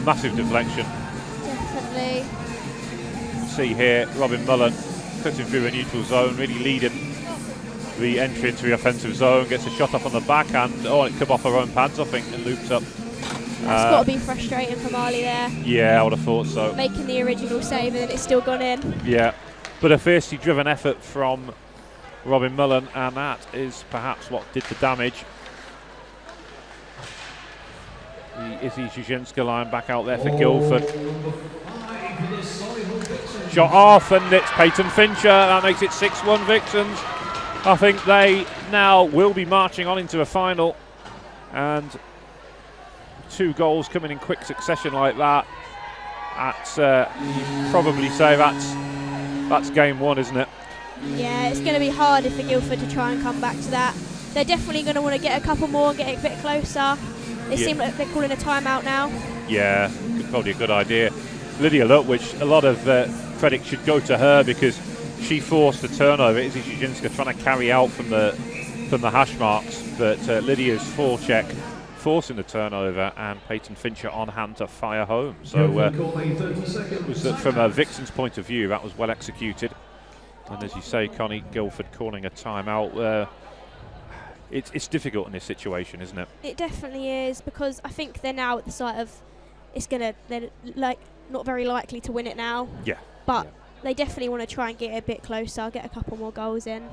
massive deflection.
Definitely.
See here, Robin Mullen cutting through a neutral zone, really leading the entry into the offensive zone, gets a shot off on the backhand. It come off her own pads, I think, and loops up.
That's got to be frustrating for Marley there.
Yeah, I would have thought so.
Making the original save and then it's still gone in.
Yeah, but a fiercely driven effort from Robin Mullen, and that is perhaps what did the damage. The Izzy Jajinska line back out there for Guildford. Shot off, and it's Peyton Fincher. That makes it 6-1 Vixens. I think they now will be marching on into a final, and 2 goals coming in quick succession like that. That's you'd probably say that's game 1, isn't it?
Yeah, it's going to be hard for Guildford to try and come back to that. They're definitely going to want to get a couple more and get a bit closer. They seem like they're calling a timeout now.
Yeah, probably a good idea. Lydia Lutwich, a lot of credit should go to her, because she forced the turnover. Izzy Jajinska trying to carry out from the hash marks, but Lydia's forecheck forcing the turnover, and Peyton Fincher on hand to fire home. So it was from a Vixen's point of view, that was well executed. And as you say, Connie, Guildford calling a timeout. it's difficult in this situation, isn't it?
It definitely is, because I think they're now at the side of they're like not very likely to win it now.
Yeah.
But they definitely want to try and get it a bit closer, get a couple more goals in.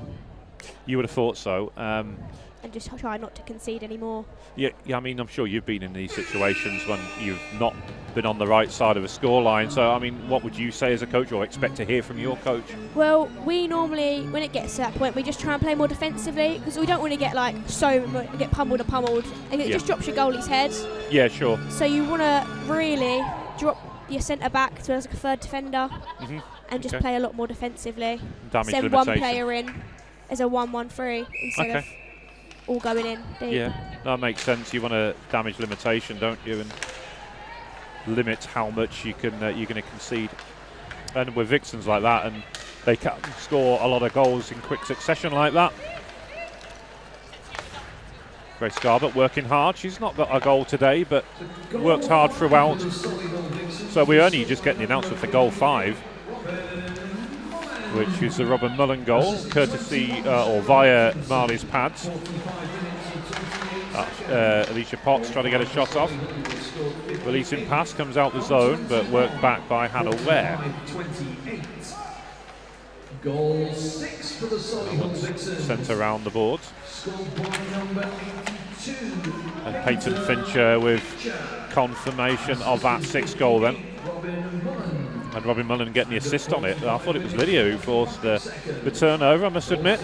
You would have thought so.
And just try not to concede anymore.
Yeah, I mean, I'm sure you've been in these situations when you've not been on the right side of a scoreline. So, I mean, what would you say as a coach, or expect to hear from your coach?
Well, we normally, when it gets to that point, we just try and play more defensively, because we don't want to get get pummeled and it just drops your goalie's head.
Yeah, sure.
So you want to really drop your centre back to as a third defender and just play a lot more defensively.
Damage
Send
limitation.
one player in as a 1-1-3 instead of all going in deep.
Yeah, that makes sense. You want a damage limitation, don't you, and limit how much you're going to concede. And with Vixens like that, and they can score a lot of goals in quick succession like that. Grace Garbutt working hard. She's not got a goal today, but works hard throughout. So we're only just getting the announcement for goal 5, which is the Robin Mullen goal, courtesy or via Marley's pads. Alicia Potts trying to get a shot off. Releasing pass, comes out the zone, but worked back by Hannah Ware.
Goal 6 for the Solihull Vixens.
Sent around the boards.
Scored by number 82.
And Peyton Fincher with confirmation of that 6th goal then. And Robin Mullen getting the assist on it. I thought it was Lydia who forced the turnover, I must admit.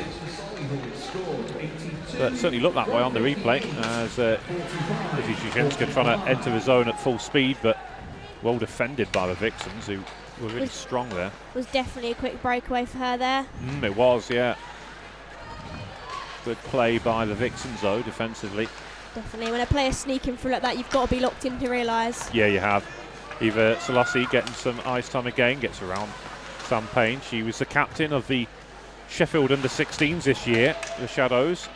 But it certainly looked that way on the replay as Lizzie Zuzhinska trying to enter the zone at full speed, but well defended by the Vixens, who were really strong there.
It was definitely a quick breakaway for her there.
It was, yeah. Good play by the Vixens though, defensively.
Definitely, when a player's sneaking through like that, you've got to be locked in to realise.
Yeah, you have. Eva Selassie getting some ice time again, gets around Sam Payne. She was the captain of the Sheffield under-16s this year, the Shadows.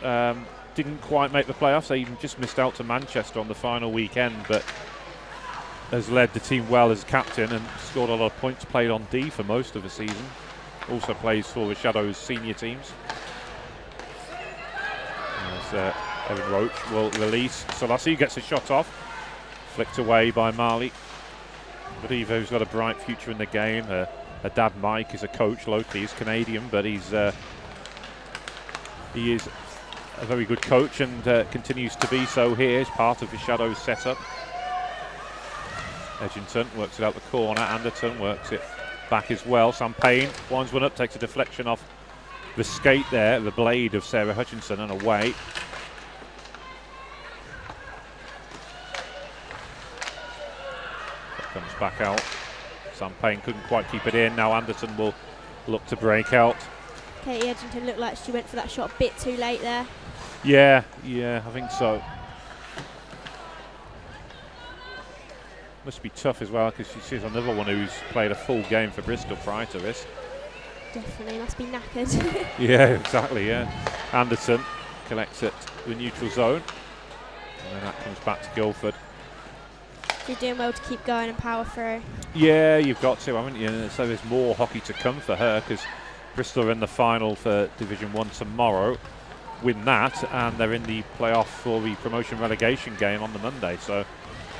Didn't quite make the playoffs. They even just missed out to Manchester on the final weekend, but has led the team well as captain and scored a lot of points, played on D for most of the season. Also plays for the Shadows senior teams. As Evan Roach will release. Selassie gets a shot off. Flicked away by Marley. But Eva, who's got a bright future in the game. Her dad Mike is a coach locally. He's Canadian, but he is a very good coach and continues to be so here as part of the Shadows setup. Edgington works it out the corner. Anderton works it back as well. Sam Payne winds one up, takes a deflection off the skate there, the blade of Sarah Hutchinson, and away. That comes back out. Sam Payne couldn't quite keep it in. Now Anderson will look to break out.
Katie Edgington looked like she went for that shot a bit too late there.
Yeah, I think so. Must be tough as well, because she's another one who's played a full game for Bristol prior to this.
Definitely, must be knackered.
Yeah, exactly, yeah. Anderson collects it to the neutral zone. And then that comes back to Guildford.
You're doing well to keep going and power through.
Yeah, you've got to, haven't you? So there's more hockey to come for her, because Bristol are in the final for Division 1 tomorrow. Win that, and they're in the playoff for the promotion relegation game on the Monday. So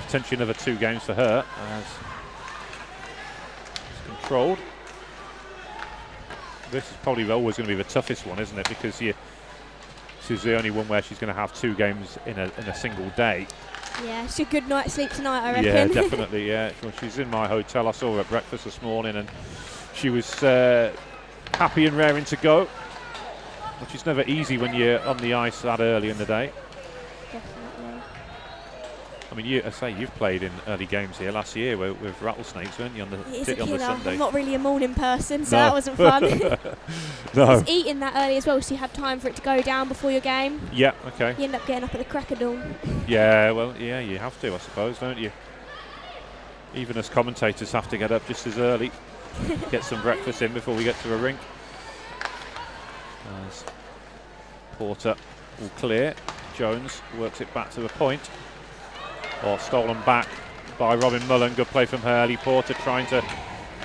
potentially another 2 games for her as it's controlled. This is probably always going to be the toughest one, isn't it? Because this is the only one where she's going to have 2 games in a single day.
Yeah, it's a good night's sleep tonight, I reckon.
Yeah, definitely, yeah. Well, she's in my hotel. I saw her at breakfast this morning, and she was happy and raring to go, which is never easy when you're on the ice that early in the day.
Definitely.
I mean, I say you've played in early games here last year with Rattlesnakes, weren't you, on the Sunday?
I'm not really a morning person, so that wasn't fun.
No.
It's eating that early as well, so you have time for it to go down before your game.
Yeah, okay.
You end up getting up at the crack of dawn.
Yeah, well, yeah, you have to, I suppose, don't you? Even as commentators have to get up just as early, get some breakfast in before we get to a rink. As Porter all clear. Jones works it back to the point. Or stolen back by Robin Mullen. Good play from her. Ellie Porter trying to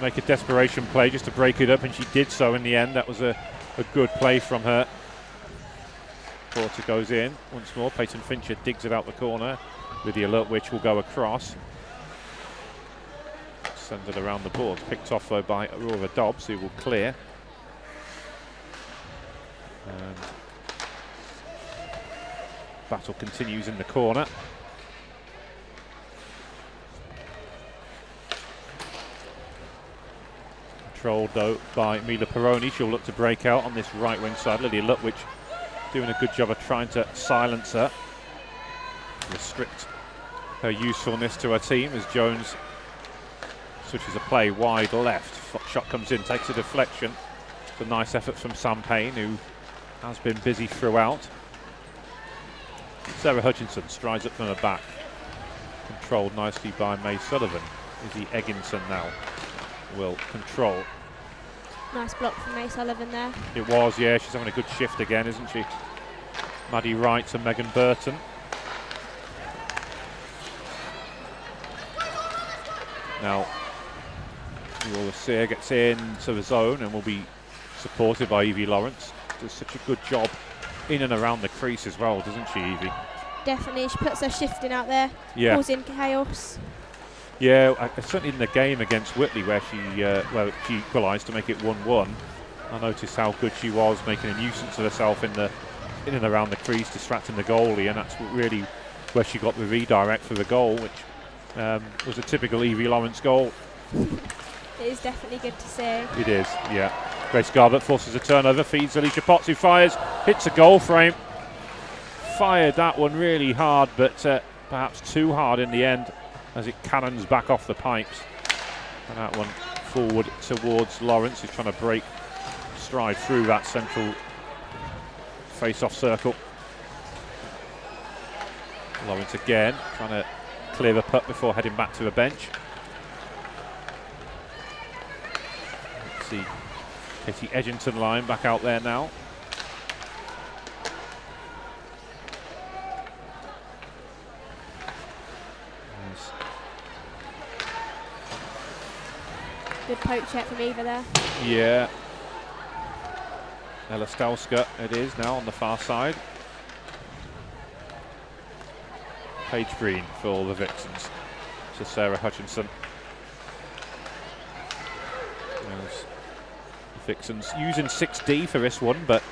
make a desperation play just to break it up, and she did so in the end. That was a good play from her. Porter goes in once more. Peyton Fincher digs it out the corner with the alert, which will go across. Sends it around the board. Picked off though by Aurora Dobbs, who will clear. And battle continues in the corner. Controlled though by Mila Peroni. She'll look to break out on this right wing side. Lydia Lutwich doing a good job of trying to silence her, restrict her usefulness to her team as Jones switches a play wide left. Shot comes in, takes a deflection. It's a nice effort from Sam Payne, who has been busy throughout. Sarah Hutchinson strides up from the back, controlled nicely by May Sullivan. Izzy Egginson now will control.
Nice block from May Sullivan there. It
was, yeah, she's having a good shift again, isn't she? Maddie Wright and Megan Burton. Now, Laura Sear gets into the zone and will be supported by Evie Lawrence. Does such a good job in and around the crease as well, doesn't she, Evie?
Definitely, she puts her shifting out there, causing chaos.
Yeah, certainly in the game against Whitley where she equalised to make it 1-1. I noticed how good she was, making a nuisance of herself in and around the crease, distracting the goalie, and that's really where she got the redirect for the goal, which was a typical Evie Lawrence goal.
It is definitely good to see.
It is, yeah. Grace Garbutt forces a turnover, feeds Alicia Potts, who fires, hits a goal frame. Fired that one really hard, but perhaps too hard in the end, as it cannons back off the pipes. And that one forward towards Lawrence, who's trying to stride through that central face-off circle. Lawrence again, trying to clear the puck before heading back to the bench. Let's see, Katie Edgington line back out there now.
Good poke check from Eva there.
Yeah. Ella Stalska it is now on the far side. Paige Green for the Vixens. To Sarah Hutchinson. There's the Vixens using 6D for this one, but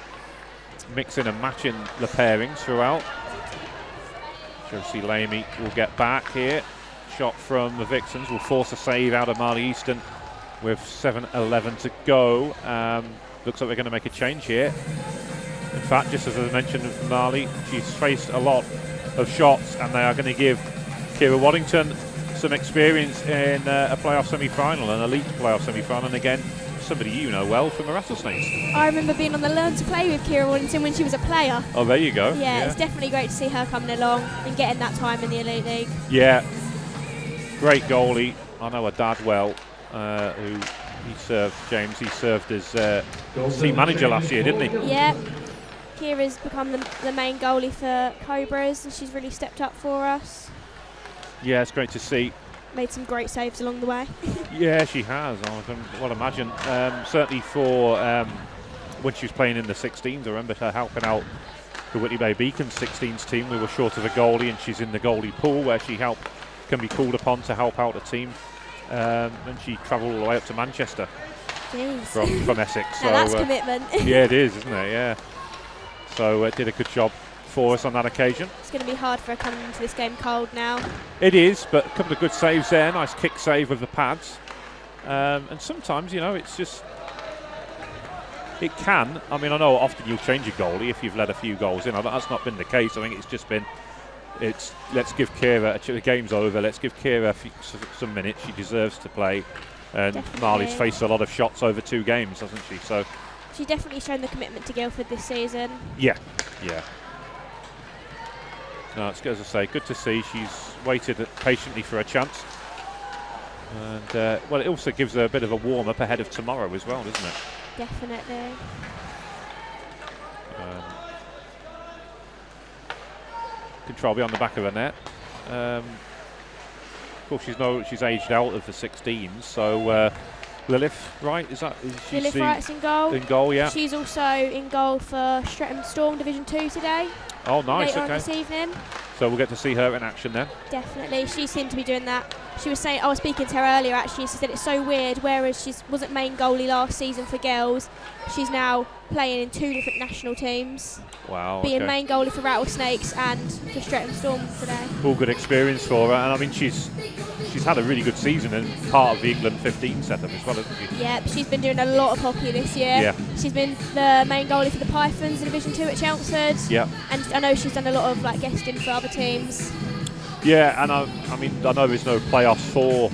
mixing and matching the pairings throughout. Josie Lamy will get back here. Shot from the Vixens will force a save out of Marley Easton. With 7:11 to go. Looks like we're going to make a change here. In fact, just as I mentioned from Marley, she's faced a lot of shots, and they are going to give Kira Waddington some experience in a playoff semi-final, an elite playoff semi-final, and again, somebody you know well from the Rattlesnakes.
I remember being on the Learn to Play with Kira Waddington when she was a player.
Oh, there you go.
Yeah, it's definitely great to see her coming along and getting that time in the Elite League.
Yeah, great goalie. I know her dad well. Who he served, James, he served as team manager last year, didn't he?
Yeah. Kira's become the main goalie for Cobras, and she's really stepped up for us.
Yeah, it's great to see.
Made some great saves along the way.
Yeah, she has. I can well imagine. Certainly for when she was playing in the 16s, I remember her helping out the Whitley Bay Beacons 16s team. We were short of a goalie, and she's in the goalie pool where she can be called upon to help out the team. And she travelled all the way up to Manchester from Essex.
So that's commitment.
Yeah, it is, isn't it? Yeah. So it did a good job for us on that occasion.
It's going to be hard for her coming into this game cold now.
It is, but a couple of good saves there. Nice kick save with the pads. And sometimes, it's just... It can. I mean, I know often you'll change your goalie if you've let a few goals in. That's not been the case. I think it's just been... let's give Kira, the game's over, let's give Kira some minutes. She deserves to play. And definitely. Marley's faced a lot of shots over 2 games, hasn't she? So
she's definitely shown the commitment to Guildford this season.
Yeah. No, it's good, as I say, good to see. She's waited patiently for a chance. And, it also gives her a bit of a warm-up ahead of tomorrow as well, doesn't it?
Definitely.
Control beyond the back of her net. Of course, she's aged out of the 16s, so Lilith Wright, is she
Lilith Wright's in goal.
In goal, yeah.
She's also in goal for Streatham Storm Division 2 today.
Oh, nice.
Later
Okay.
on this evening.
So we'll get to see her in action then.
Definitely, she seemed to be doing that. She was saying, I was speaking to her earlier actually, she said it's so weird, whereas she wasn't main goalie last season for girls, she's now playing in 2 different national teams.
Wow.
Being
okay.
main goalie for Rattlesnakes and for Streatham Storm today.
All good experience for her, and I mean she's had a really good season and part of the England 15 setup as well, hasn't she?
Yep, she's been doing a lot of hockey this year.
Yeah.
She's been the main goalie for the Pythons in Division 2 at Chelmsford.
Yeah.
And I know she's done a lot of guesting for other teams.
Yeah, and I mean I know there's no playoffs for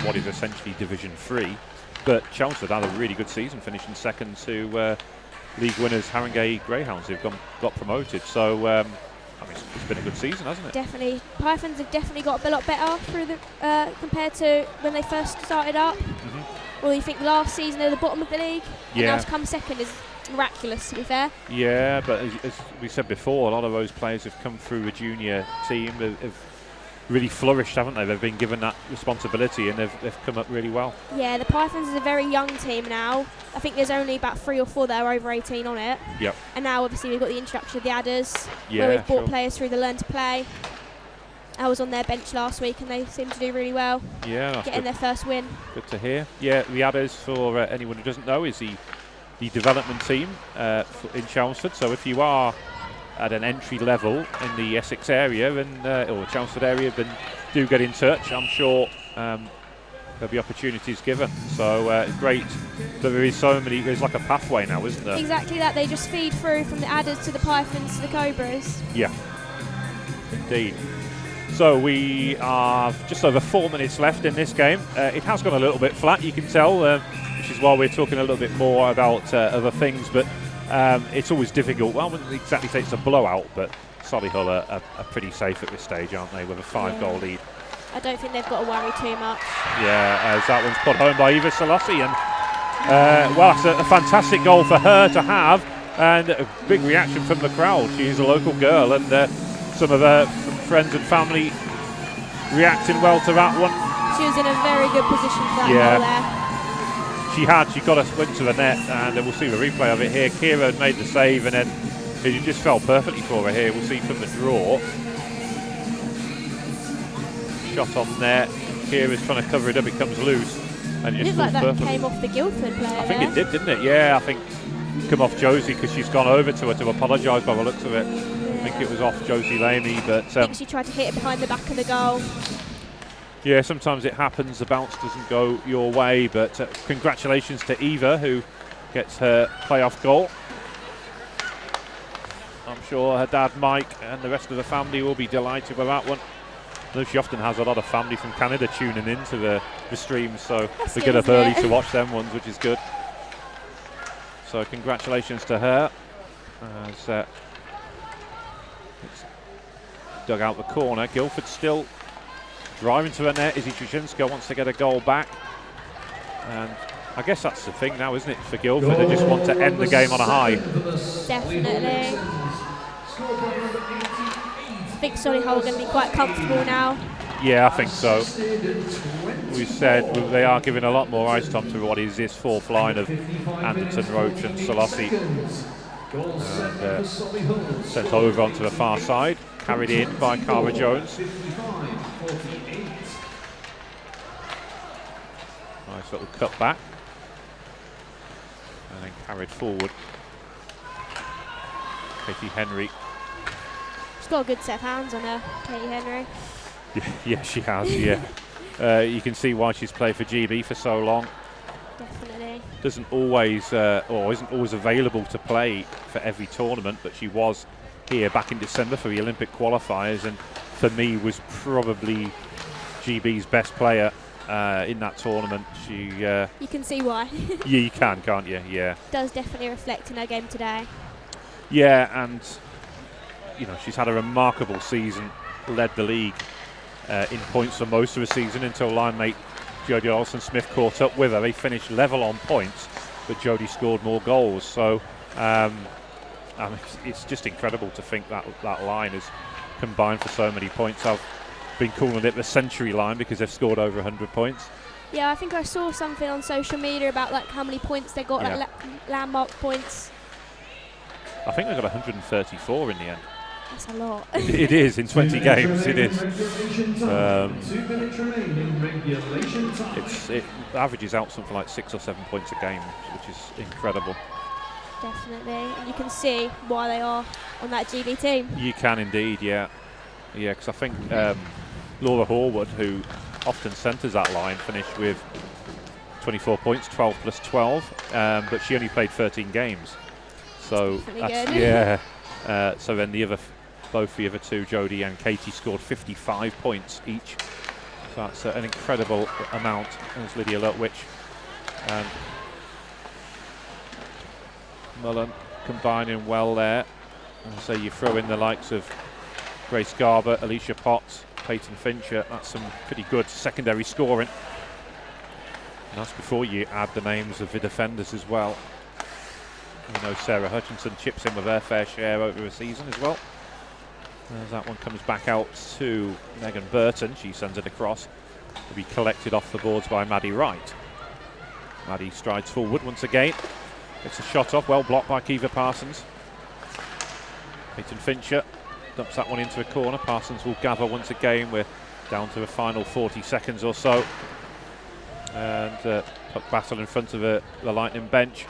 what is essentially Division 3, but Chelmsford had a really good season, finishing second to league winners Haringey Greyhounds, who've got promoted. So I mean, it's been a good season, hasn't it?
Definitely. Pythons have definitely got a lot better through the compared to when they first started up.
Mm-hmm.
Well, you think last season they were the bottom of the league,
Yeah.
and now to come second is miraculous, to be fair.
Yeah, but as we said before, a lot of those players have come through a junior team, have really flourished, haven't they? They've been given that responsibility and they've come up really well.
Yeah, the Pythons is a very young team now. I think there's only about 3 or 4 that are over 18 on it.
Yep.
And now obviously we've got the introduction of the Adders,
Yeah,
where we've brought
sure.
players through the Learn to Play. I was on their bench last week and they seem to do really well,
Yeah, that's
getting
good.
their first win.
Good to hear. Yeah, the Adders, for anyone who doesn't know, is the development team in Chelmsford. So if you are at an entry level in the Essex area and or Chelmsford area, then do get in touch. I'm sure there'll be opportunities given. So it's great that there is so many. There's like a pathway now, isn't there?
Exactly that. They just feed through from the Adders to the Pythons to the Cobras.
Yeah, indeed. So we are just over 4 minutes left in this game. It has gone a little bit flat, you can tell, which is why we're talking a little bit more about other things. But it's always difficult. Well, I wouldn't exactly say it's a blowout, but Solihull are pretty safe at this stage, aren't they, with a 5-goal lead?
I don't think they've got to worry too much.
Yeah, as that one's put home by Eva Selassie. And well, that's a fantastic goal for her to have, and a big reaction from the crowd. She's a local girl, and some of her friends and family reacting well to that one.
She was in a very good position for that goal there.
She got us went to the net, and we'll see the replay of it here. Kira had made the save, and then it just fell perfectly for her here. We'll see from the draw. Shot on net. Kira's trying to cover it up, it comes loose. And it just
looked like that
perfectly.
came off the Guildford player.
I think it did, didn't it? Yeah, I think come off Josie because she's gone over to her to apologise by the looks of it.
Yeah.
I think it was off Josie Lamy, but
I think she tried to hit it behind the back of the goal.
yeah, sometimes it happens. The bounce doesn't go your way, but congratulations to Eva, who gets her playoff goal. I'm sure her dad Mike and the rest of the family will be delighted with that one. I know she often has a lot of family from Canada tuning into the streams, so
That's
they
good,
get up
isn't
early
it?
to watch them ones, which is good. So congratulations to her. As it's dug out the corner. Guildford still driving to the net. Izzy Trushinska wants to get a goal back. And I guess that's the thing now, isn't it, for Guildford? They just want to end the game on a high.
Definitely. I think Solihull are going to be quite comfortable now.
Yeah, I think so. We said they are giving a lot more ice time to what is this fourth line of Anderton, Roach and Selassie. And sent over onto the far side, carried in by Cara Jones. Nice little cut back. And then carried forward. Katie Henry.
She's got a good set of hands on her, Katie Henry.
Yeah, she has, yeah. You can see why she's played for GB for so long.
Definitely.
Doesn't always, or isn't always available to play for every tournament, but she was here back in December for the Olympic qualifiers, and for me was probably GB's best player in that tournament. She,
you can see why.
yeah, you can, can't you? Yeah.
Does definitely reflect in her game today.
Yeah, and you know she's had a remarkable season, led the league in points for most of the season until line mate Jodie Olsen-Smith caught up with her. They finished level on points, but Jodie scored more goals. So I mean, it's just incredible to think that that line has combined for so many points. I've been calling it the century line because they've scored over 100 points.
Yeah, I think I saw something on social media about like how many points they got, like landmark points.
I think they got 134 in the end.
That's a lot.
It is in 20 games. It is. It averages out something like 6 or 7 points a game, which is incredible.
Definitely, and you can see why they are on that GB team.
You can indeed, yeah, because I think Laura Horwood, who often centres that line, finished with 24 points, 12 plus 12, but she only played 13 games. So that's good. So then both the other two, Jodie and Katie, scored 55 points each. So that's an incredible amount. There's Lydia Lutwich. Mullen combining well there. And so you throw in the likes of Grace Garber, Alicia Potts, Peyton Fincher. That's some pretty good secondary scoring. And that's before you add the names of the defenders as well. You know, Sarah Hutchinson chips in with her fair share over the season as well. As that one comes back out to Megan Burton, she sends it across to be collected off the boards by Maddie Wright. Maddie strides forward once again. It's a shot off, well blocked by Kiva Parsons. Peyton Fincher dumps that one into a corner. Parsons will gather once again. We're down to the final 40 seconds or so. And puck battle in front of the Lightning bench.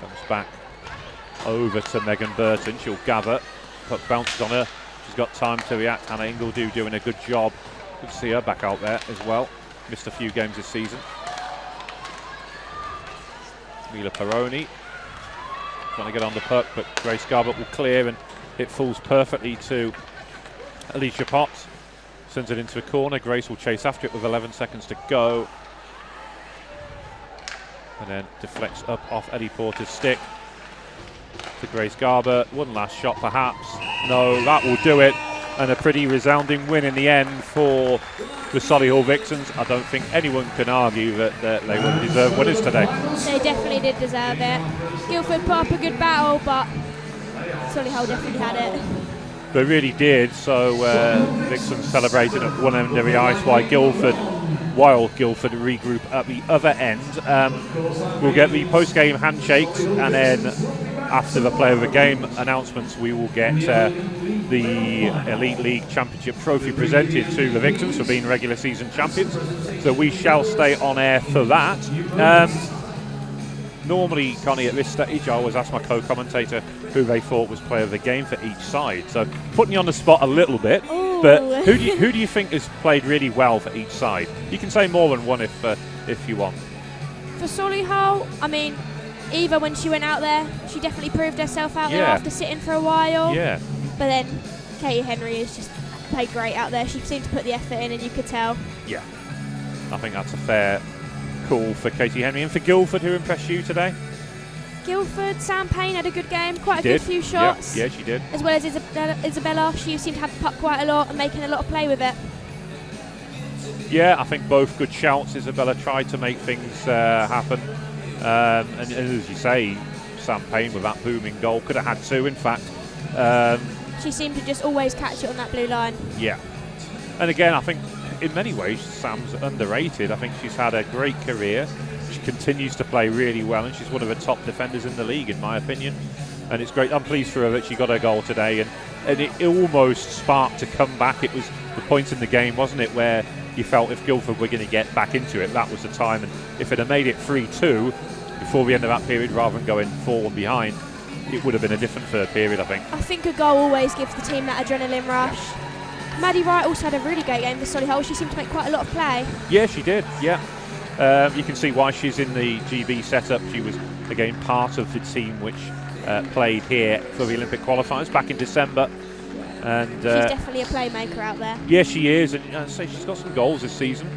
Comes back over to Megan Burton. She'll gather. Puck bounces on her. She's got time to react. Hannah Ingledew doing a good job. Good to see her back out there as well. Missed a few games this season. Mila Peroni trying to get on the puck, but Grace Garbutt will clear, and it falls perfectly to Alicia Potts. Sends it into a corner. Grace will chase after it with 11 seconds to go. And then deflects up off Ellie Porter's stick to Grace Garber. One last shot perhaps. No, that will do it. And a pretty resounding win in the end for the Solihull Vixens. I don't think anyone can argue that they were the deserved winners today.
They definitely did deserve it. Guildford put up a good battle, but Solihull definitely had it.
They really did. So Vixens celebrated at one end of the ice while Guildford regroup at the other end. We'll get the post-game handshakes, and then after the Player of the Game announcements, we will get the Elite League Championship trophy presented to the Vixens for being regular season champions. So we shall stay on air for that. Normally, Connie, at this stage, I always ask my co-commentator who they thought was Player of the Game for each side. So putting you on the spot a little bit. Ooh. But who do you think has played really well for each side? You can say more than one if you want.
For Solihull, I mean, Eva, when she went out there, she definitely proved herself out there after sitting for a while.
Yeah.
But then Katie Henry has just played great out there. She seemed to put the effort in, and you could tell.
Yeah. I think that's a fair call for Katie Henry. And for Guildford, who impressed you today?
Guildford, Sam Payne had a good game, quite a good few shots.
Yeah, she did.
As well as Isabella, she seemed to have the puck quite a lot and making a lot of play with it.
Yeah, I think both good shouts. Isabella tried to make things happen. And as you say, Sam Payne with that booming goal, could have had two, in fact.
She seemed to just always catch it on that blue line.
Yeah. And again, I think in many ways, Sam's underrated. I think she's had a great career. She continues to play really well, and she's one of the top defenders in the league, in my opinion. And it's great. I'm pleased for her that she got her goal today, and it almost sparked a comeback. It was the point in the game, wasn't it, where you felt if Guildford were going to get back into it, that was the time. And if it had made it 3-2 before the end of that period, rather than going 4-1 behind, it would have been a different third period, I think.
I think a goal always gives the team that adrenaline rush. Maddie Wright also had a really great game for Solihull. She seemed to make quite a lot of play. Yeah,
she did, yeah. You can see why she's in the GB setup. She was, again, part of the team which played here for the Olympic qualifiers back in December. And
she's definitely a playmaker out there.
Yeah, she is. And I'd say she's got some goals this season.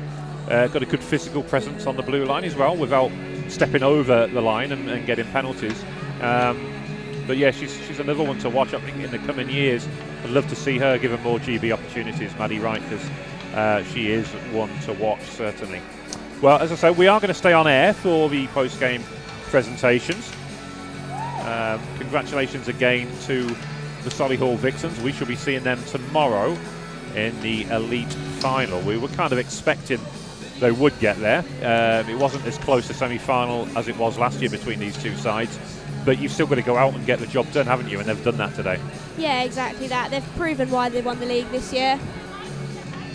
Got a good physical presence on the blue line as well, without stepping over the line and getting penalties. But yeah, she's another one to watch. I think in the coming years, I'd love to see her given more GB opportunities, Maddie Wright, because she is one to watch, certainly. Well, as I say, we are going to stay on air for the post-game presentations. Congratulations again to the Solihull Vixens. We shall be seeing them tomorrow in the elite final. We were kind of expecting they would get there. It wasn't as close a semi-final as it was last year between these two sides, but you've still got to go out and get the job done, haven't you? And they've done that today.
Yeah, exactly that. They've proven why they won the league this year.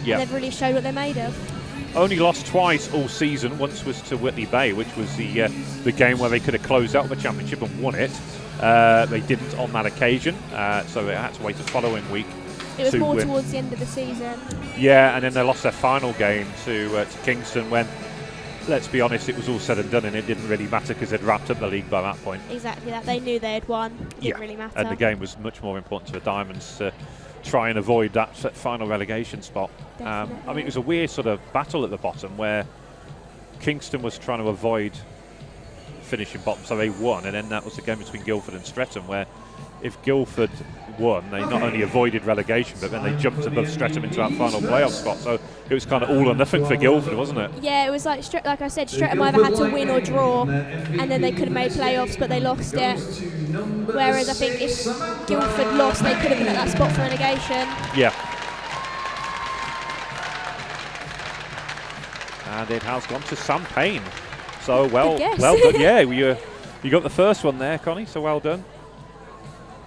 Yeah. They've really showed what they're made of.
Only lost twice all season. Once was to Whitley Bay, which was the game where they could have closed out the championship and won it. They didn't on that occasion, so they had to wait the following week.
It was more towards the end of the season.
Yeah, and then they lost their final game to Kingston when, let's be honest, it was all said and done and it didn't really matter because they'd wrapped up the league by that point.
Exactly that. They knew they had won. It didn't really matter.
And the game was much more important to the Diamonds to try and avoid that final relegation spot. I mean, it was a weird sort of battle at the bottom where Kingston was trying to avoid finishing bottom, so they won, and then that was the game between Guildford and Streatham where if Guildford won, they not only avoided relegation, but then they jumped above Streatham into that final playoff spot. So it was kind of all or nothing for Guildford, wasn't it?
Yeah, it was like I said, Streatham either had to win or draw, and then they could have made playoffs, but they lost it. Whereas I think if Guildford lost, they could have been at that spot for relegation.
Yeah. And it has gone to Sam Payne. So well done. Yeah, you got the first one there, Connie. So well done.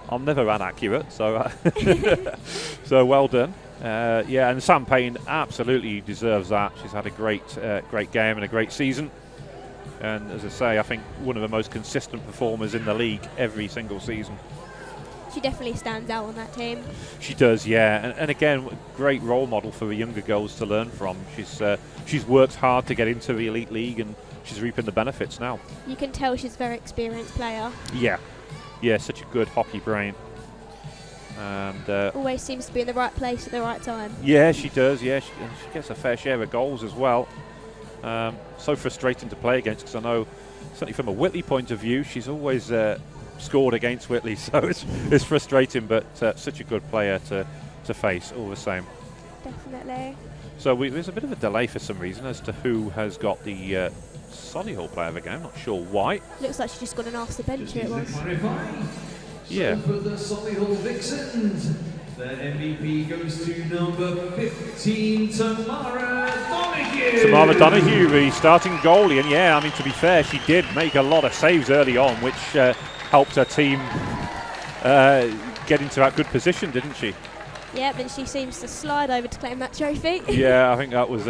I'm never that accurate, so so well done. Yeah, and Sam Payne absolutely deserves that. She's had a great game and a great season. And as I say, I think one of the most consistent performers in the league every single season.
She definitely stands out on that team.
She does, yeah. And again, great role model for the younger girls to learn from. She's worked hard to get into the elite league and she's reaping the benefits now. You
can tell she's a very experienced player.
Yeah, such a good hockey brain. And
always seems to be in the right place at the right time.
Yeah, she does. Yeah, she gets a fair share of goals as well. So frustrating to play against because I know, certainly from a Whitley point of view, she's always scored against Whitley, so it's frustrating, but such a good player to face all the same.
Definitely.
So there's a bit of a delay for some reason as to who has got the Solihull player of the game. Not sure why.
Looks like she just got an ask the bench. It was.
Yeah.
So for the Solihull Vixens, the MVP goes to number 15, Tamara Donahue.
Tamara Donahue, the starting goalie, and yeah, I mean, to be fair, she did make a lot of saves early on, which helped her team get into that good position, didn't she?
Yeah, then she seems to slide over to claim that trophy.
Yeah, I think that was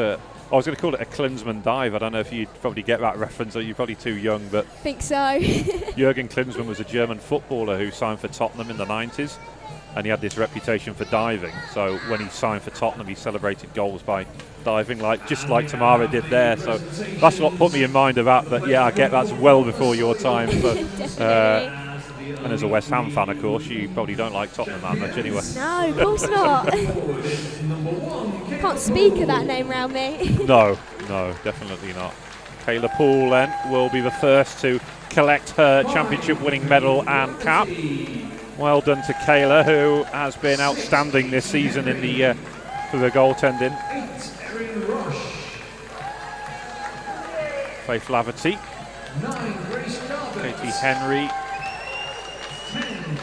I was going to call it a Klinsmann dive. I don't know if you'd probably get that reference, or you're probably too young, but
I think so.
Jürgen Klinsmann was a German footballer who signed for Tottenham in the 90s, and he had this reputation for diving. So when he signed for Tottenham, he celebrated goals by diving, just like Tamara did there. So that's what put me in mind of that. But yeah, I get that's well before your time. So, and as a West Ham fan, of course, you probably don't like Tottenham that much anyway.
No, of course not. Can't speak of that name round me.
No, definitely not. Kayla Poole then will be the first to collect her championship-winning medal and cap. Well done to Kayla, who has been outstanding this season in the for the goaltending. Faith Laverty, Katie Henry,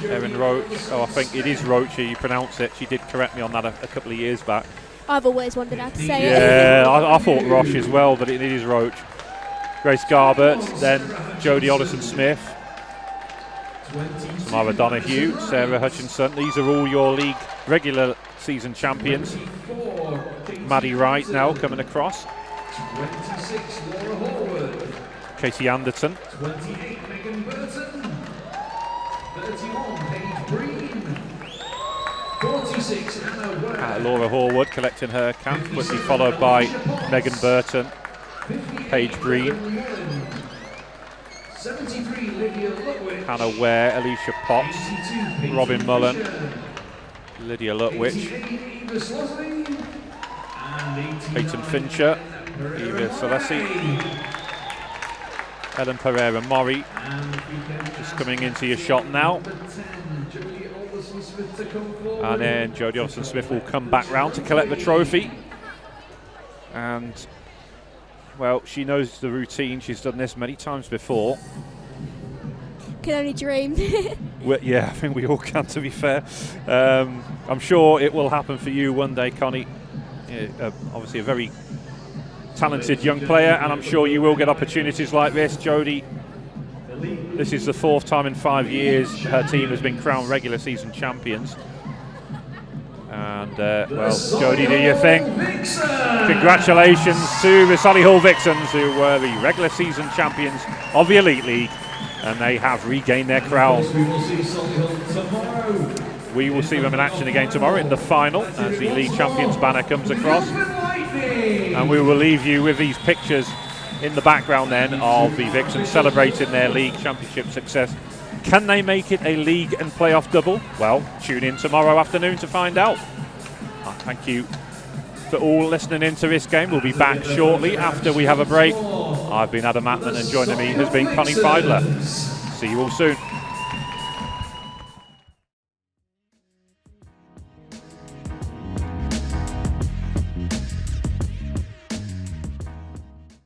Erin Roach. Oh, I think it is Roach, you pronounce it. She did correct me on that a couple of years back.
I've always wondered how to say it.
Yeah, I thought Roche as well, but it is Roach. Grace Garbert, then Jodie Ollison-Smith, Tamara Donahue, Sarah Hutchinson. These are all your league regular season champions. Maddie Wright now coming across.
26, Laura Horwood.
Katie Anderton.
28, Megan Burton. 31, Paige Breen. 46, Anna Ware.
Laura Horwood collecting her cap, quickly followed by Megan Burton, Paige Breen,
73, Lydia Lutwich.
Hannah Ware, Alicia Potts, Robin Mullen, Lydia Lutwich, Peyton Fincher, Eva Salesi, Ellen Pereira-Mori, just coming into your shot now. And then Jodie Ollison-Smith will come back round to collect the trophy. And, well, she knows the routine. She's done this many times before.
can only dream.
Yeah, I think we all can, to be fair. I'm sure it will happen for you one day, Connie. Obviously a very talented young player, and I'm sure you will get opportunities like this. Jodie, this is the 4th time in 5 years her team has been crowned regular season champions. And, well, Jodie, do your thing. Congratulations to the Solihull Vixens, who were the regular season champions of the Elite League, and they have regained their crown. We will see them in action again tomorrow in the final as the League Champions banner comes across. And we will leave you with these pictures in the background then of the Vixens celebrating their League Championship success. Can they make it a league and playoff double? Well, tune in tomorrow afternoon to find out. Thank you for all listening into this game. We'll be back shortly after we have a break. I've been Adam Atman, and joining me has been Connie Feidler. See you all soon.